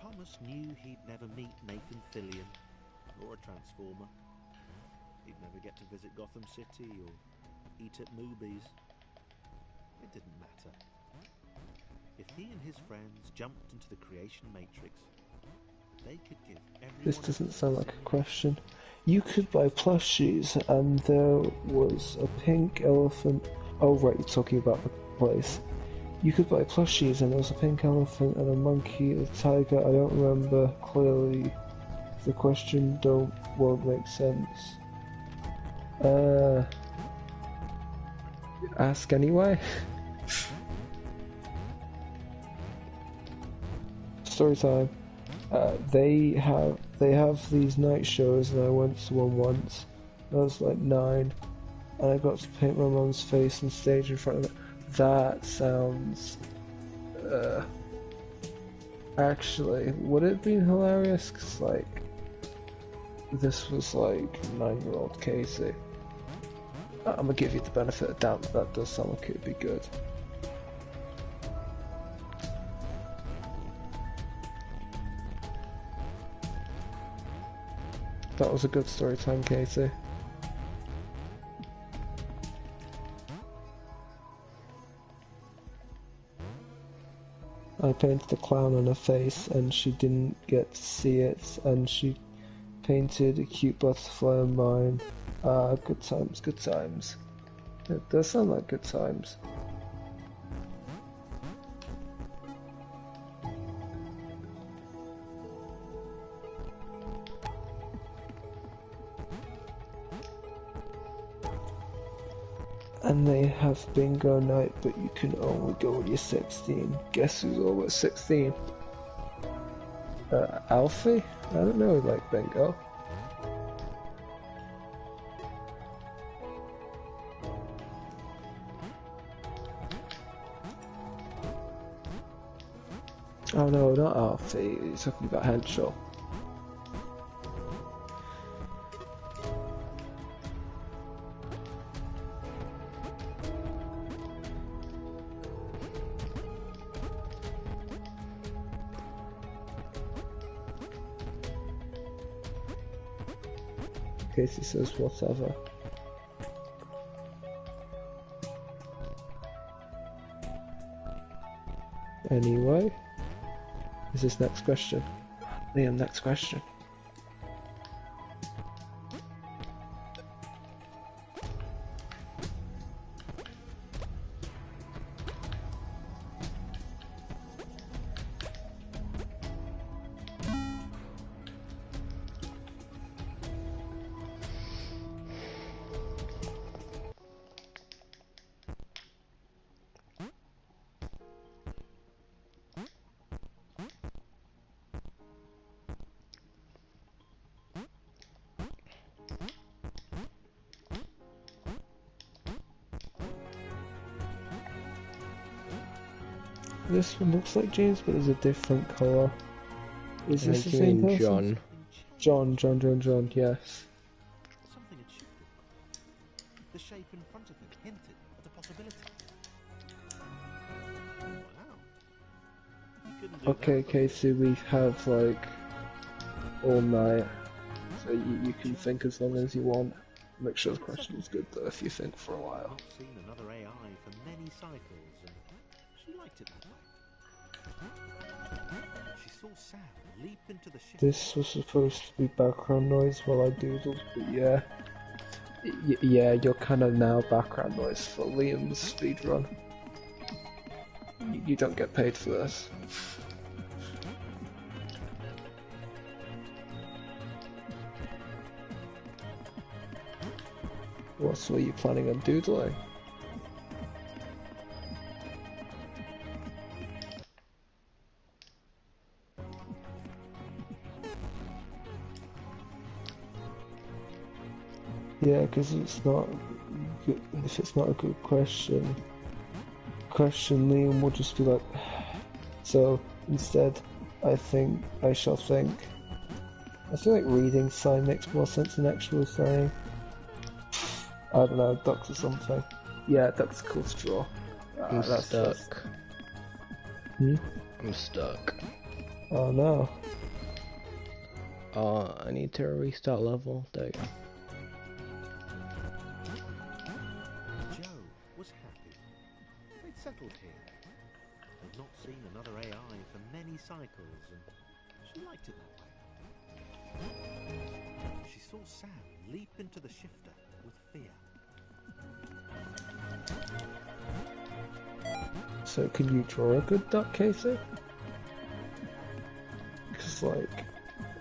Thomas knew he'd never meet Nathan Fillion, or a Transformer. He'd never get to visit Gotham City or eat at Moobies. It didn't matter. If he and his friends jumped into the creation matrix, they could give everyone... This doesn't sound like a question. You could buy plushies, and there was a pink elephant... Oh right, you're talking about the place. You could buy plushies, and there was a pink elephant and a monkey, a tiger. I don't remember clearly. The question won't make sense. Ask anyway. Story time. They have these night shows, and I went to one once. I was like 9, and I got to paint my mum's face on stage in front of it. That sounds. Actually, would it be hilarious? 'Cause like, this was like 9-year-old Casey. I'm gonna give you the benefit of the doubt that does sound like it'd be good. That was a good story time, Katie. I painted a clown on her face and she didn't get to see it, and she painted a cute butterfly on mine. Good times, good times. It does sound like good times. And they have bingo night, but you can only go when you're 16. Guess who's almost 16? Alfie? I don't know, like bingo. Oh no, not Alfie, he's talking about Henshaw. Casey says whatever. Anyway, is this next question? Liam, next question. This one looks like James, but is a different colour. Is this the same person? John. John, yes. Something had shifted. The shape in front of him hinted at a possibility. Wow. You couldn't do Okay, that. Casey, we have like all night, so you can think as long as you want. Make sure the question's good though if you think for a while. Not seen another AI for many cycles, and she liked it that way. She saw Sam leap into the ship. This was supposed to be background noise while I doodled, but yeah. Yeah, you're kind of now background noise for Liam's speedrun. You don't get paid for this. What were you planning on doodling? Yeah, because it's not good. If it's not a good question, Liam will just be like. So instead, I shall think. I feel like reading sign makes more sense than actual saying. I don't know, ducks or something. Yeah, ducks cool straw. I'm stuck. Hmm? I'm stuck. Oh no. I need to restart level. There you go. Joe was happy. They'd settled here. They'd not seen another AI for many cycles, and she liked it that way. She saw Sam leap into the shifter with fear. So can you draw a good duck, Casey? Because like,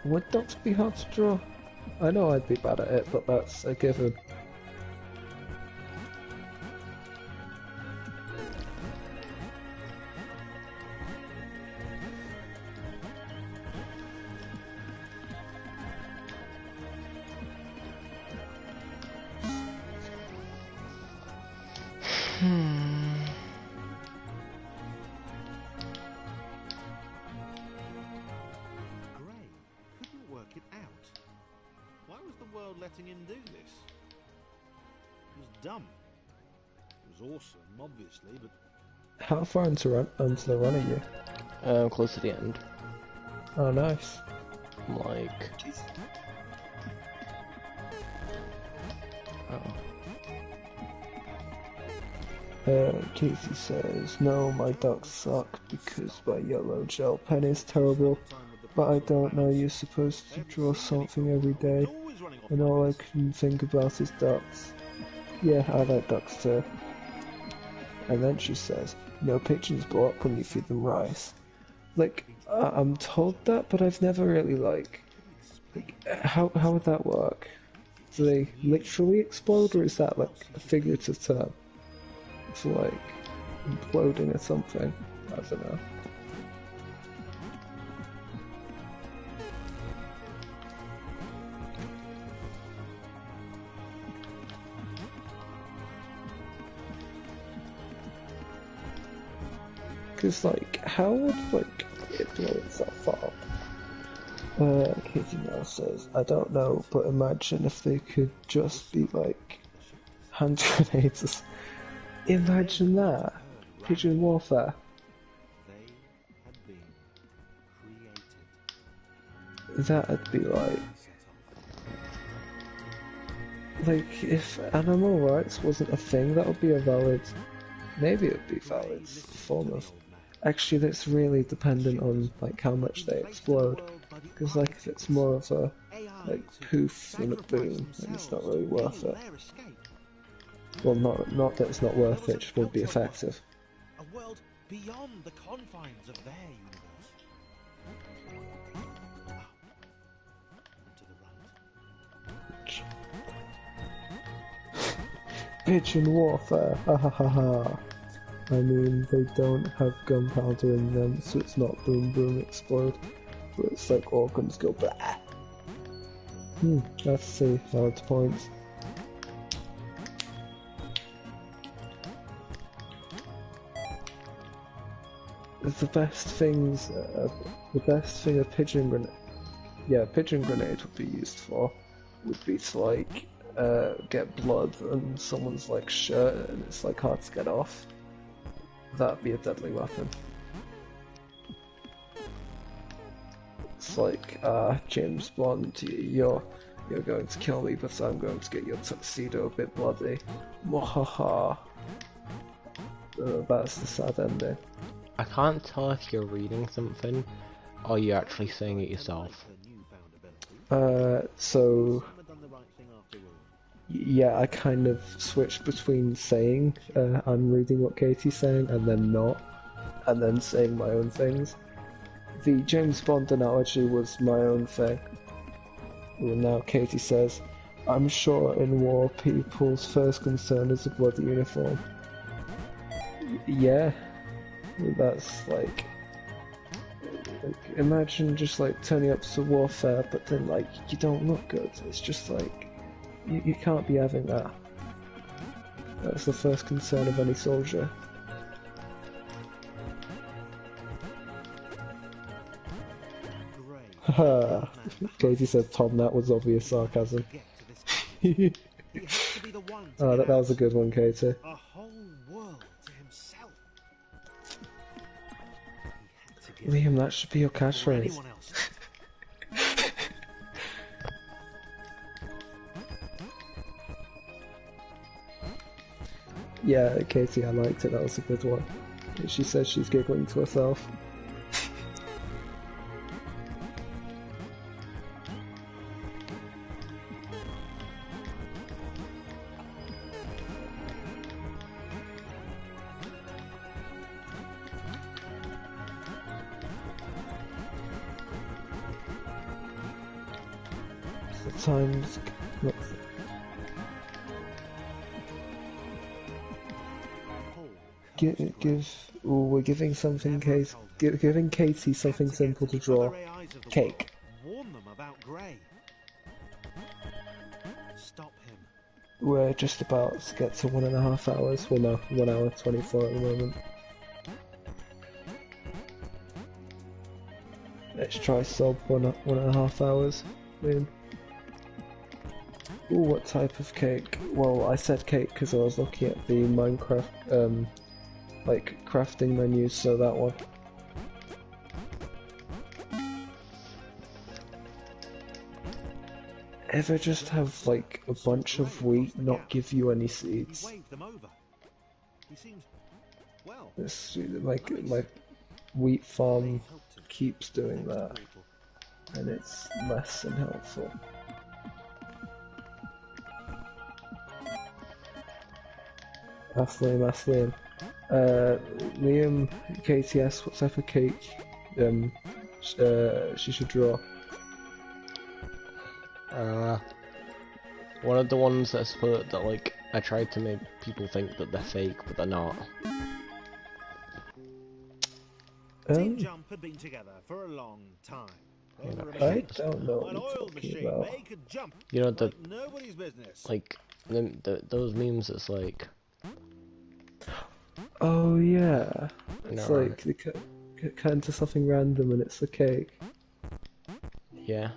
would ducks be hard to draw? I know I'd be bad at it, but that's a given. Gray couldn't work it out. Why was the world letting him do this? It was dumb. It was awesome, obviously, but How far into the run are you? Close to the end. Oh, nice. Like. Casey says, no, my ducks suck because my yellow gel pen is terrible, but I don't know, you're supposed to draw something every day, and all I can think about is ducks. Yeah, I like ducks too. And then she says, no pigeons blow up when you feed them rice. Like, I'm told that, but I've never really, like how would that work? Do they literally explode, or is that, like, a figurative term? For, like, imploding or something? I don't know. Because, like, how would, like, it blow itself up? Katie now says, I don't know, but imagine if they could just be, like, hand grenades. Imagine that! Pigeon warfare. they had been created. That'd be like... like, if animal rights wasn't a thing, that would be a valid, maybe it would be valid form of. Actually, that's really dependent on like how much they explode. Because like if it's more of a like poof than a boom, then it's not really worth it. Well, not that it's not worth it, just won't be effective. A world beyond the confines of their universe. And to the right. Pigeon warfare, ha ha ha ha. I mean, they don't have gunpowder in them, so it's not boom boom explode, but it's like organs go blah. Let's see, valid points. The best thing a pigeon grenade, yeah, pigeon grenade would be used for, would be to like get blood on someone's like shirt and it's like hard to get off. That'd be a deadly weapon. It's like, James Bond, you're going to kill me, but I'm going to get your tuxedo a bit bloody. Mwahaha. That's the sad ending. I can't tell if you're reading something or you're actually saying it yourself. So yeah, I kind of switched between saying I'm reading what Katie's saying and then not, and then saying my own things. The James Bond analogy was my own thing. Well, now Katie says, I'm sure in war people's first concern is a bloody uniform. Yeah, that's like imagine just like turning up to warfare, but then like you don't look good. It's just like you can't be having that. That's the first concern of any soldier. Haha. Katie said, Tom, that was obvious sarcasm. Oh, that was a good one, Katie. A whole world to himself. Liam, that should be your catchphrase. Yeah, Katie, I liked it. That was a good one. She says she's giggling to herself. Times. We're giving something, giving Katie something simple to draw. Cake. Warn them about Grey. Stop him. We're just about to get to 1.5 hours. Well, no, 1 hour 24 at the moment. Let's try sub 1.5 hours. Liam. Ooh, what type of cake? Well, I said cake because I was looking at the Minecraft, like, crafting menus, so that one. Ever just have, like, a bunch of wheat not give you any seeds? It's, like, my wheat farm keeps doing that, and it's less than helpful. Ask Liam. Liam, KTS, what type of cake she should draw? One of the ones that's put that like I tried to make people think that they're fake, but they're not. Team Jump had been together for a long time. I don't know what you're talking about. You know the nobody's business. like those memes. It's like. Oh yeah, it's No, like they cut into something random and it's a cake. Yeah.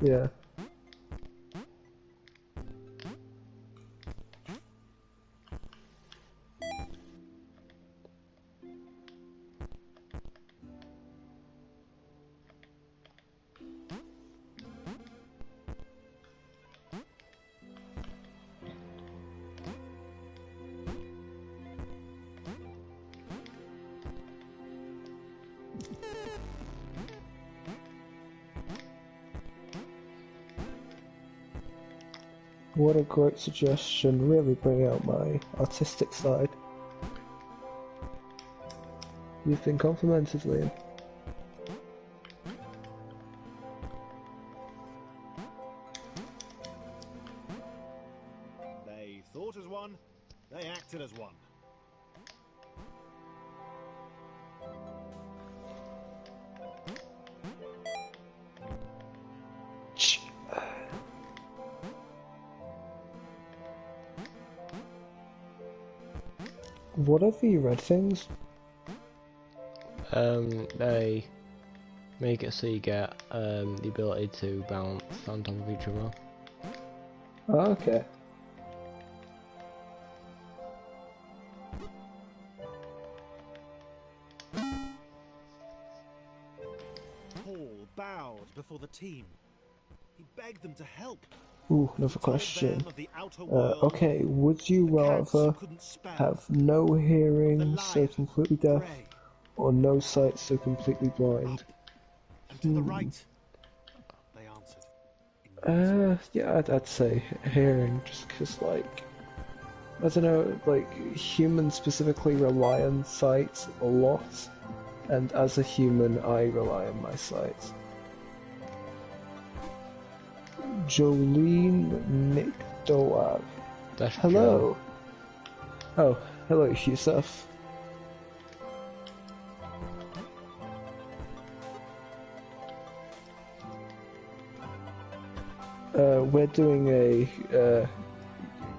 Yeah. What a great suggestion, really bring out my artistic side. You've been complimented, Liam. They thought as one, they acted as one. What are the red things? They make it so you get the ability to bounce on top of each other. Oh, okay. Paul bowed before the team. He begged them to help. Ooh, another Told question. them of the outer world, Okay, would you the cats who rather couldn't spell, have no the hearing, so lion, completely deaf, Grey, or no sight, so completely blind? and to the right? They answered. In unison. Yeah, I'd say hearing, just 'cause, like, I don't know, like, humans specifically rely on sight a lot, and as a human, I rely on my sight. Jolene McDowell. That's Hello. Oh, hello, Yusuf. We're doing a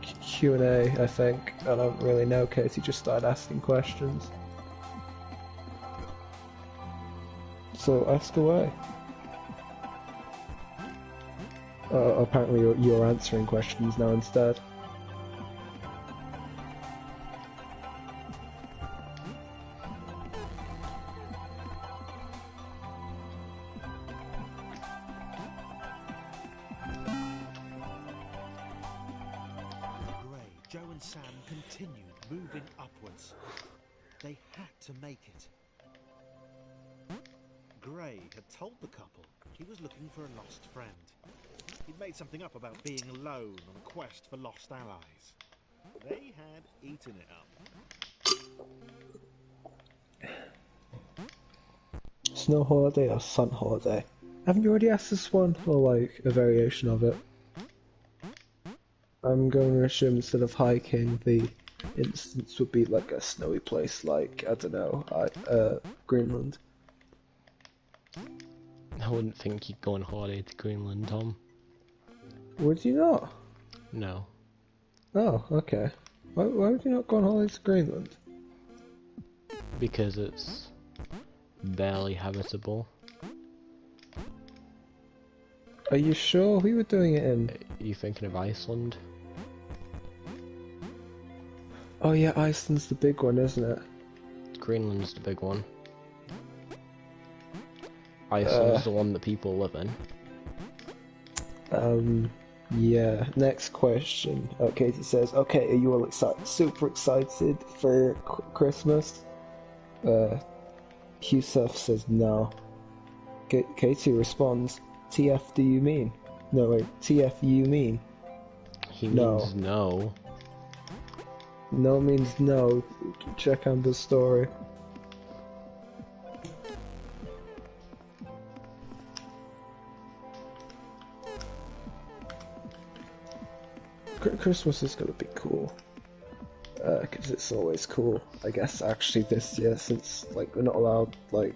Q&A, I think. I don't really know, Katie just started asking questions. So ask away. Apparently you're answering questions now instead. Grey, Joe and Sam continued moving upwards. They had to make it. Grey had told the couple he was looking for a lost friend. He'd made something up about being alone on a quest for lost allies. They had eaten it up. Snow holiday or sun holiday? Haven't you already asked this one, or like a variation of it? I'm going to assume instead of hiking, the instance would be like a snowy place like, I don't know, Greenland. I wouldn't think you'd go on holiday to Greenland, Tom. Would you not? No. Oh, okay. Why would you not go on holiday to Greenland? Because it's barely habitable. Are you sure? We were doing it in... Are you thinking of Iceland? Oh yeah, Iceland's the big one, isn't it? Greenland's the big one. Iceland's the one that people live in. Yeah. Next question. Katie says, okay, are you all super excited for Christmas? Yusuf says no. Katie responds, TF do you mean? No, wait, TF you mean? He No. means no. No means no. Check Amber's story. Christmas is gonna be cool. Because it's always cool, I guess, actually this year, since, like, we're not allowed, like,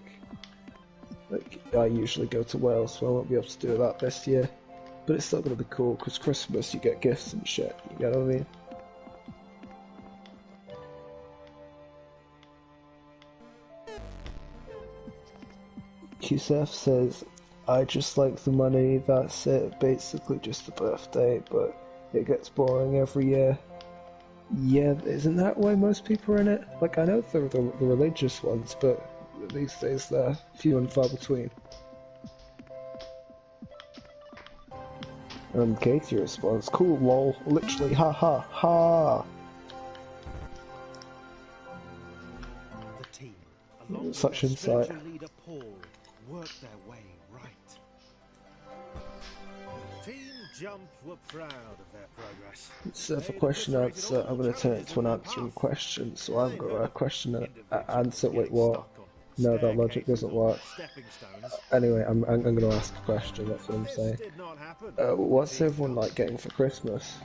I usually go to Wales, so I won't be able to do that this year. But it's still gonna be cool, because Christmas, you get gifts and shit, you know what I mean? Yusef says, I just like the money, that's it, basically just a birthday, but it gets boring every year. Yeah, isn't that why most people are in it? Like, I know they're the religious ones, but these days they're few and far between. Katie responds, cool, lol, literally, ha ha ha! The team, Such insight. Leader Paul worked their way right. Team Jump were proud of their progress. Instead of a question answer, I'm going to turn it into an answering question. So I'm going to question and answer. Wait, what? No, that logic doesn't work. Anyway, I'm going to ask a question. That's what I'm saying. What's everyone like getting for Christmas?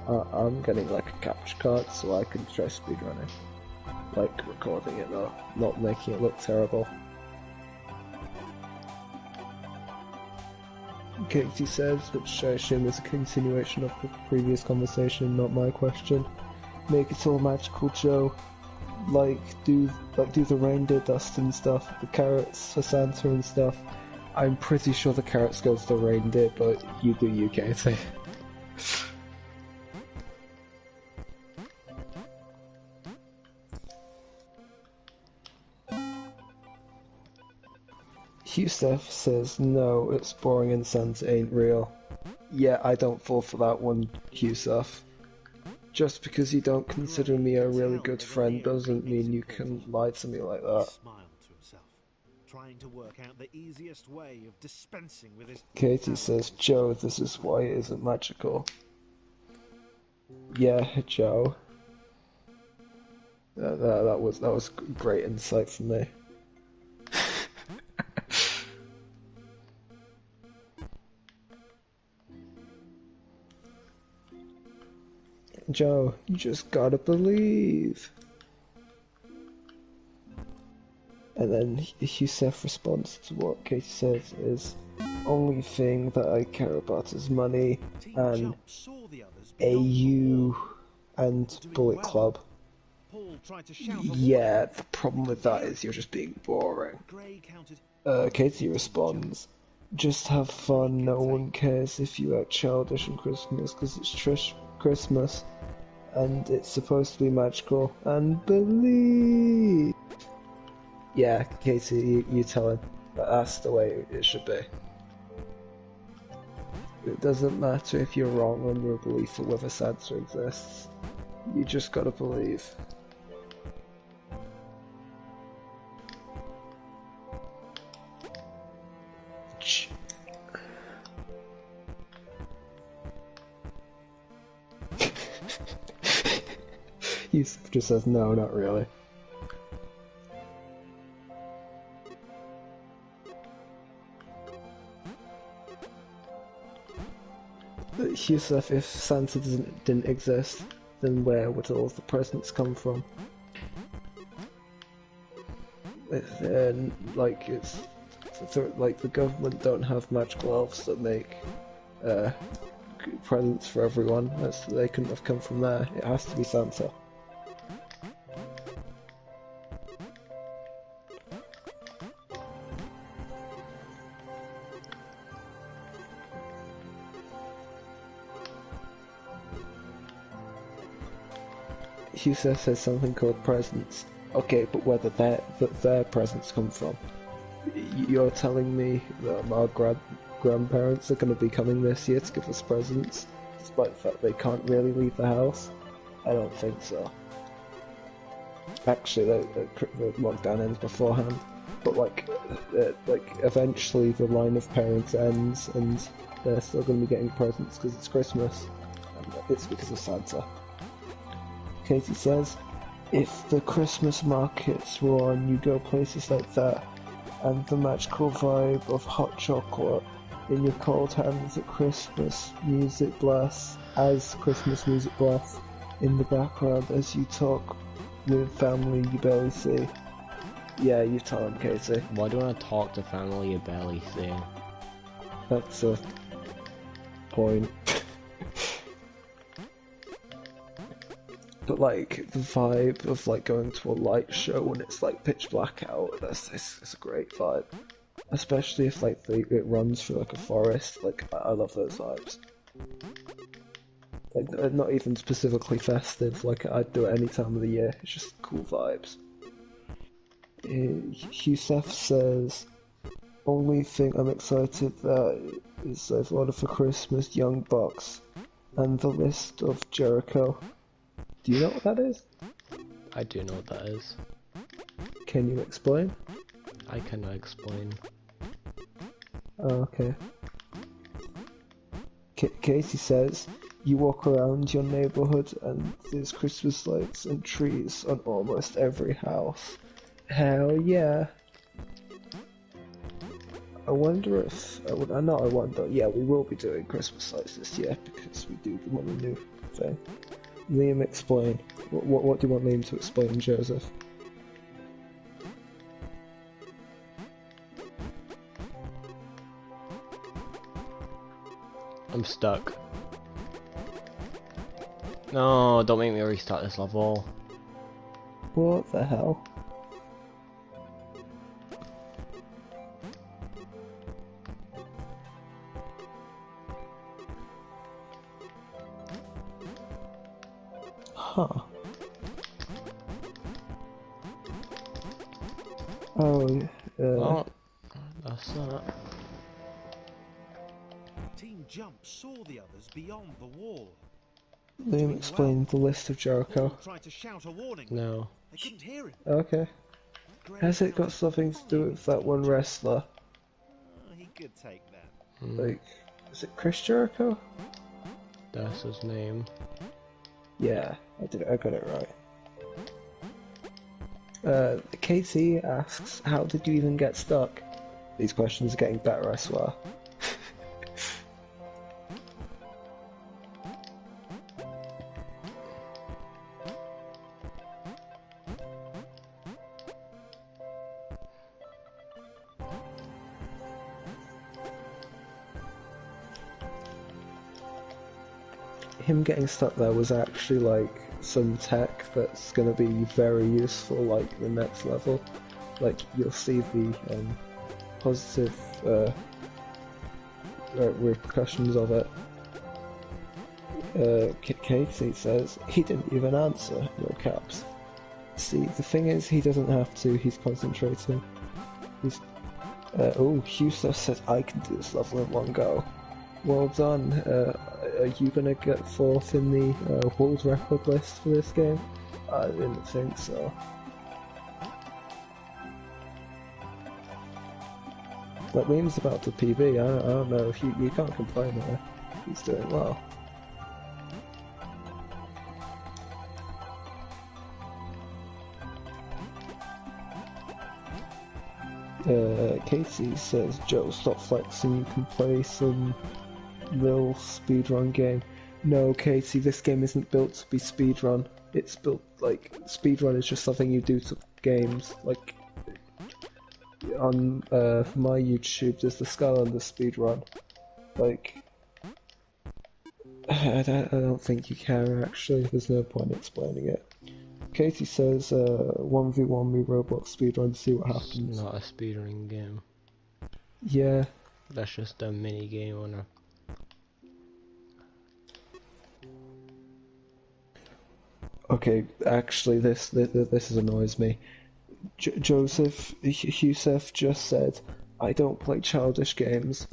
I'm getting like a capture card so I can try speedrunning. Like recording it though, not making it look terrible. Katie says, which I assume is a continuation of the previous conversation, not my question. Make it all magical, Joe. Like do the reindeer dust and stuff, the carrots for Santa and stuff. I'm pretty sure the carrots go to the reindeer, but you do you, Katie. Yusef says, no, it's boring and Santa ain't real. Yeah, I don't fall for that one, Yusef. Just because you don't consider me a really good friend doesn't mean you can lie to me like that. Trying to work out the easiest way of dispensing with his... Katie says, Joe, this is why it isn't magical. Yeah, Joe. That was great insight from me. Joe, you just gotta believe. And then Yusef responds to what Katie says is, only thing that I care about is money and AU and Bullet Club. Yeah, the problem with that is you're just being boring. Katie responds, just have fun, no one cares if you act childish on Christmas because it's Christmas and it's supposed to be magical and believe. Yeah, Katie, you tell him. That's the way it should be. It doesn't matter if you're wrong on your belief or whether Santa exists. You just gotta believe. Yusuf just says, no, not really. Yusuf, if Santa didn't exist, then where would all the presents come from? Like the government don't have magical elves that make presents for everyone. They couldn't have come from there. It has to be Santa. Yusef says something called presents. Okay, but whether their presents come from. You're telling me that our grandparents are going to be coming this year to give us presents, despite the fact they can't really leave the house? I don't think so. Actually, the lockdown ends beforehand, but like eventually the line of parents ends, and they're still going to be getting presents because it's Christmas, and it's because of Santa. Katie says, if the Christmas markets were on, you go places like that, and the magical vibe of hot chocolate in your cold hands at Christmas music blasts, in the background as you talk with family you barely see. Yeah, you tell him, Katie. Why do you want to talk to family you barely see? That's a point. But like the vibe of like going to a light show when it's like pitch black out, it's a great vibe. Especially if like it runs through like a forest. Like I love those vibes. Like not even specifically festive. Like I'd do it any time of the year. It's just cool vibes. Yusef says, only thing I'm excited that is I've ordered for Christmas Young Bucks and the list of Jericho. Do you know what that is? I do know what that is. Can you explain? I cannot explain. Oh, okay. Katie says, you walk around your neighborhood and there's Christmas lights and trees on almost every house. Hell yeah. I wonder if, not I wonder, yeah, we will be doing Christmas lights this year because we do them on the new thing. Liam, explain. What do you want Liam to explain, Joseph? I'm stuck. No, don't make me restart this level. What the hell? Huh. Oh, Oh, that's that. Team Jump saw the others beyond the wall. Liam explained the list of Jericho. Paul tried to shout a warning. No. They couldn't hear him. Okay. Has it got something to do with that one wrestler? He could take that. Like, is it Chris Jericho? That's his name. Yeah, I got it right. Katie asks, how did you even get stuck? These questions are getting better, I swear. Him getting stuck there was actually like some tech that's gonna be very useful like the next level. Like you'll see the positive repercussions of it. Katie says, he didn't even answer, no caps. See, the thing is, he doesn't have to, he's concentrating. He's, oh, Husa said, I can do this level in one go. Well done. Are you gonna get 4th in the world record list for this game? I didn't think so. Like, Liam's about to PB, I don't know, if you can't complain there. He's doing well. Casey says, Joe, stop flexing, you can play some real speedrun game. No, Katie, this game isn't built to be speedrun. It's built, like, speedrun is just something you do to games. Like, on my YouTube, there's the Skylander speedrun. Like, I don't think you can, actually. There's no point explaining it. Katie says, 1v1 me Roblox speedrun to see what happens. It's not a speedrunning game. Yeah. That's just a mini game on a... Okay, actually, this annoys me. Joseph Husef just said, I don't play childish games.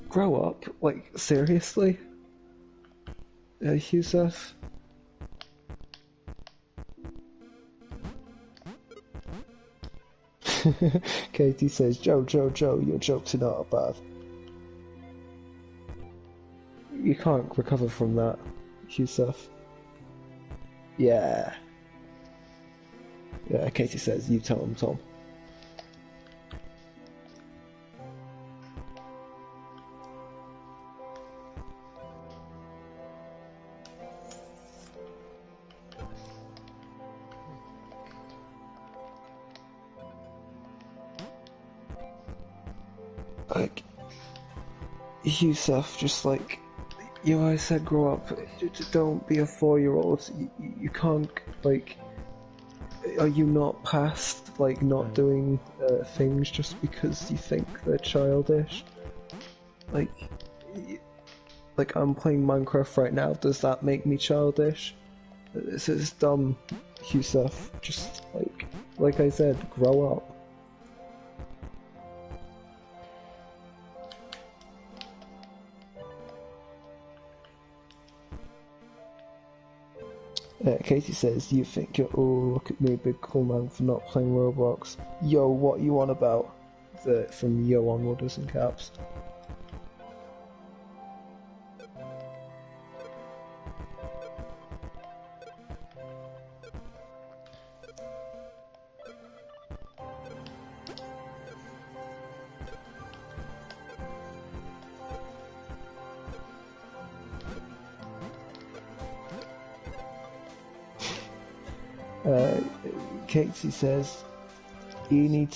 Grow up, like, seriously? Husef? Katie says, Joe, your jokes are not bad. You can't recover from that, Husef. Yeah. Yeah, Katie says, you tell him, Tom. Like, Yusuf, just like, you always said grow up, don't be a 4-year-old, you can't, like, are you not past, like, not doing things just because you think they're childish? Like, I'm playing Minecraft right now, does that make me childish? This is dumb, Yusuf, just, like I said, grow up. Katie says, you think you're, oh, look at me, big cool man, for not playing Roblox. Yo, what you on about? From yo onward is in caps. Katie says, eeny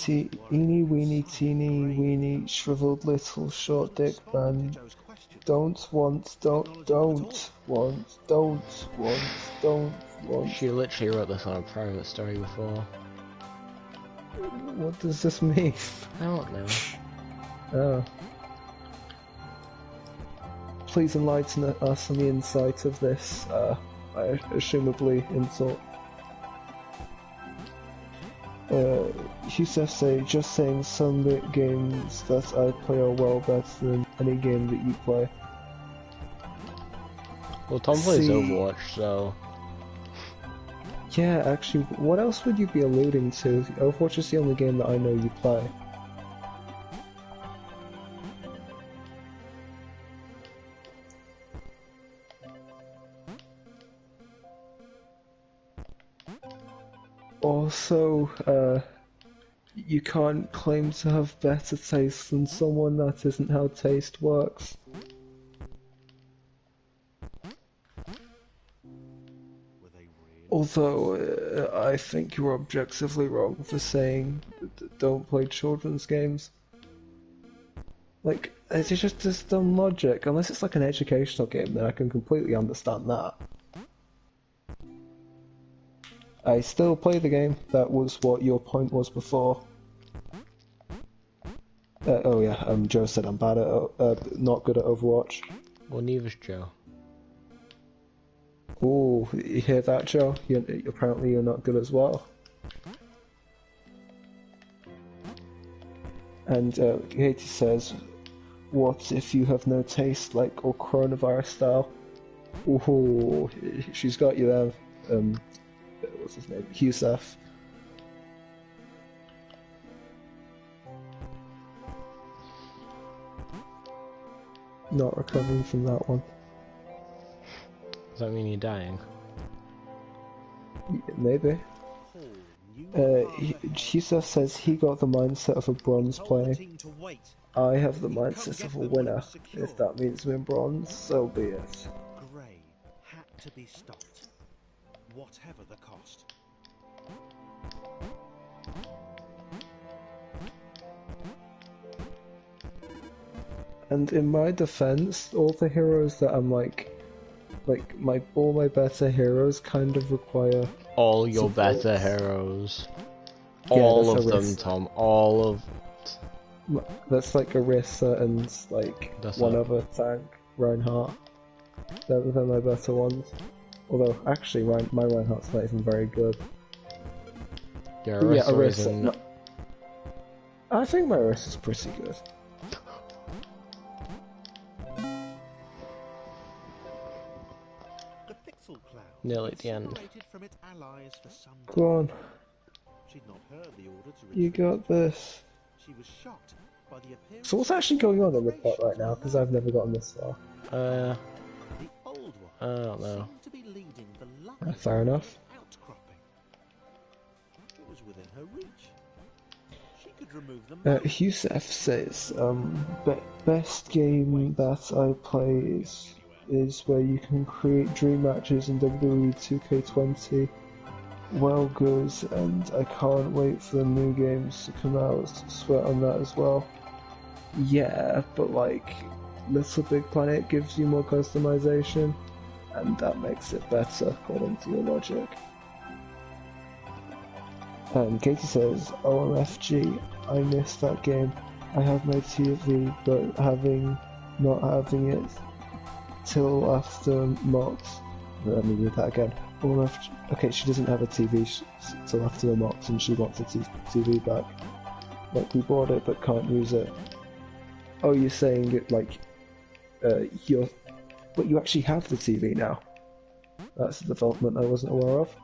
weeny teeny weeny shriveled little short dick man, don't want. She literally wrote this on a private story before. What does this mean? I don't know. Oh. Please enlighten us on the insight of this, assumably insult. Yusef say, just saying some games that I play are well better than any game that you play. Well, Tom plays Overwatch, so... Yeah, actually, what else would you be alluding to? Overwatch is the only game that I know you play. Also, you can't claim to have better taste than someone. That isn't how taste works. Although, I think you're objectively wrong for saying don't play children's games. Like, it's just dumb logic. Unless it's like an educational game, then I can completely understand that. I still play the game. That was what your point was before. Oh yeah, Joe said I'm bad at, not good at Overwatch. Well, neither's Joe. Ooh, you hear that, Joe? Apparently you're not good as well. And Katie says, what if you have no taste, like, or coronavirus style? Ooh, she's got you there. What's his name? Yusef. Not recovering from that one. Does that mean you're dying? Maybe. Yusef says he got the mindset of a bronze player. I have the mindset of a winner. If that means we're bronze, so be it. Gray had to be stopped, whatever the cost. And in my defense, all the heroes that I'm like all my better heroes kind of require all your support. better heroes. Yeah, all of them, risk. Tom. All of... That's like Orisa and like one other tank, Reinhardt. They're my better ones. Although, actually, my Reinhardt's not even very good. Yeah, Orisa. No. I think my Orisa's pretty good. Nearly at the end. Go on. She'd not heard the order to You got this. She was shocked by the appearance. So what's actually going on in the plot right now? Because I've never gotten this far. The old one I don't know. seemed to be leading the line Fair enough. outcropping. It was within her reach. She could remove them. Yusef says, best game that I play is where you can create dream matches in WWE 2K20. Well good, and I can't wait for the new games to come out. Sweat on that as well. Yeah, but like, Little Big Planet gives you more customization, and that makes it better according to your logic. And Katie says, OMFG, I missed that game. I have my TV, but not having it till after Mox. Let me read that again. OMFG. Okay, she doesn't have a TV till after the Mox, and she wants a TV back. Like, we bought it but can't use it. Oh, you're saying it like, but you actually have the TV now. That's a development I wasn't aware of.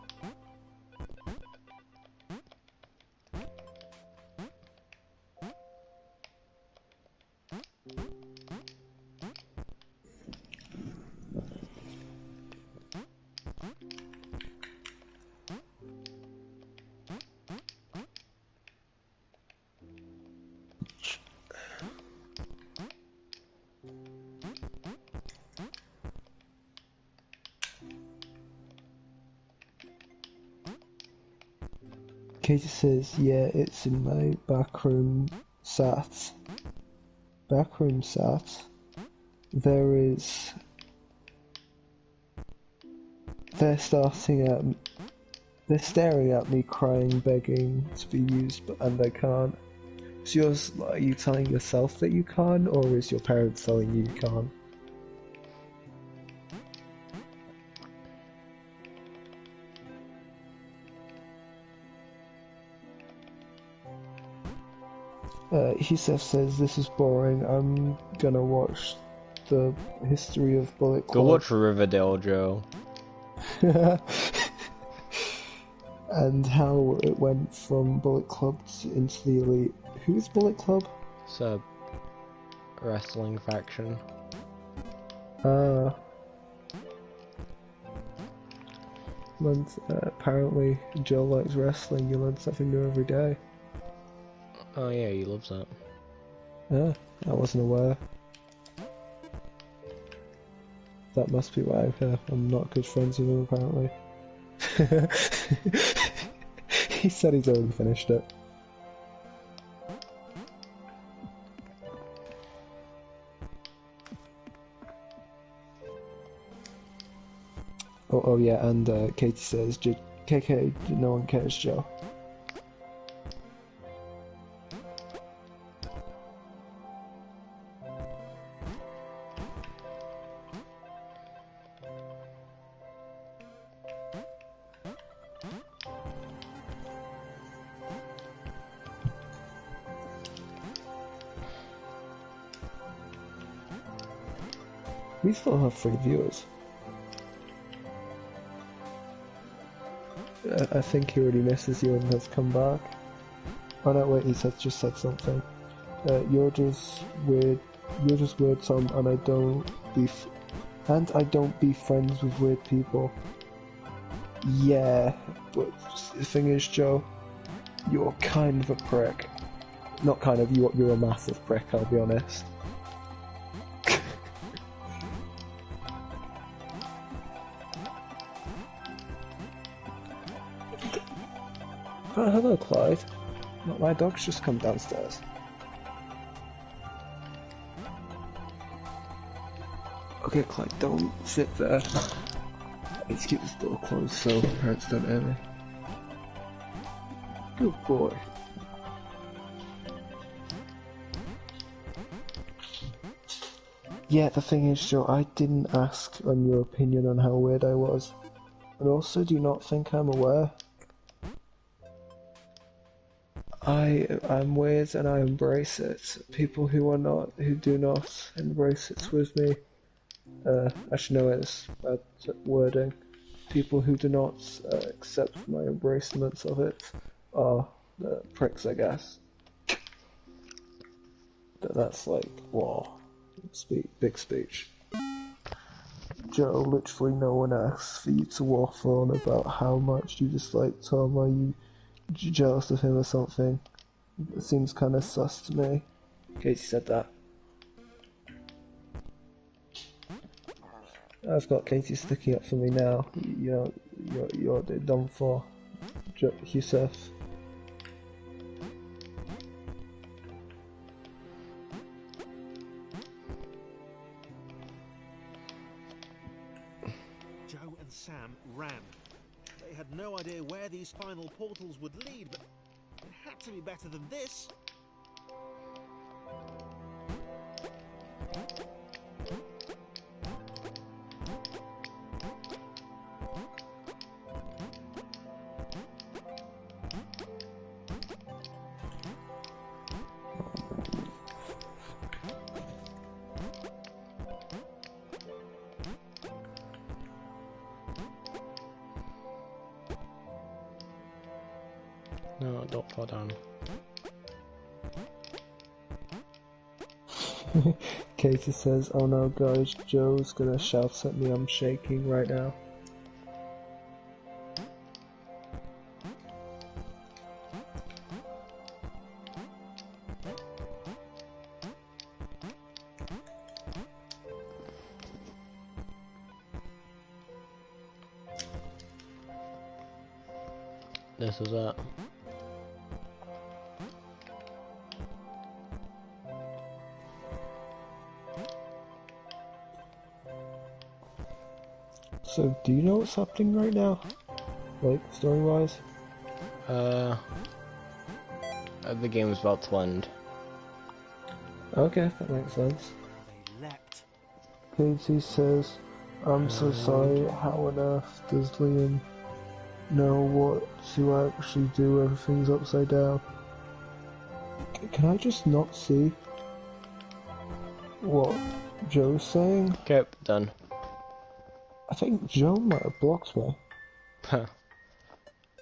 Katie says, yeah, it's in my backroom sat. Backroom sat. They're they're staring at me crying, begging to be used, and I can't. So are you telling yourself that you can't, or is your parents telling you can't? Hisef says, this is boring, I'm gonna watch the history of Bullet Club. Go watch Riverdale, Joe. And how it went from Bullet Club into the Elite. Who is Bullet Club? It's a wrestling faction. Apparently Joe likes wrestling, you learn something new every day. Oh yeah, he loves that. Yeah, I wasn't aware. That must be why I'm not good friends with him, apparently. He said he's already finished it. Oh yeah, and Katie says, KK, no one cares, Joe. We still have 3 viewers. I think he already misses you and has come back. Oh no, wait, he just said something. You're just weird, Tom, and I don't be friends with weird people. Yeah, but the thing is, Joe, you're kind of a prick. Not kind of, you're a massive prick, I'll be honest. Oh, hello, Clyde. My dog's just come downstairs. Okay, Clyde, don't sit there. Let's keep this door closed so parents don't hear me. Good boy. Yeah, the thing is, Joe, I didn't ask on your opinion on how weird I was. And also, do you not think I'm aware? I'm weird and I embrace it. People who do not embrace it with me, actually no, it's bad wording. People who do not accept my embracement of it are pricks, I guess. That's like, wow, big speech. Joe, literally no one asks for you to waffle on about how much you dislike Tom. Are you jealous of him or something? It seems kind of sus to me. Katie said that. I've got Katie sticking up for me now. You're done for, Yusuf. Joe and Sam ran. They had no idea where these final portals would lead, but it had to be better than this. No, don't fall down. Katie says, "Oh no, guys, Joe's gonna shout at me. I'm shaking right now." This is it. So, do you know what's happening right now? Like, story-wise? The game is about to end. Okay, that makes sense. They leapt. Katie says, "I'm so sorry. How on earth does Liam know what to actually do? Everything's upside down." Can I just not see what Joe's saying? Okay, done. I think Joe might have blocked me.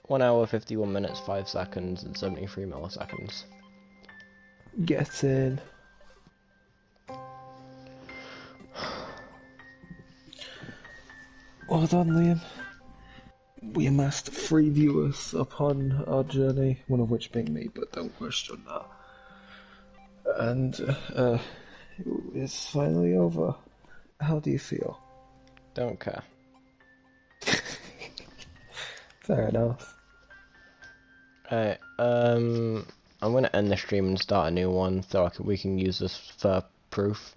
1 hour, 51 minutes, 5 seconds, and 73 milliseconds. Get in. Well done, Liam. We amassed 3 viewers upon our journey, one of which being me, but don't question that. And, it's finally over. How do you feel? Don't care. Fair enough. Alright, I'm gonna end the stream and start a new one so we can use this for proof.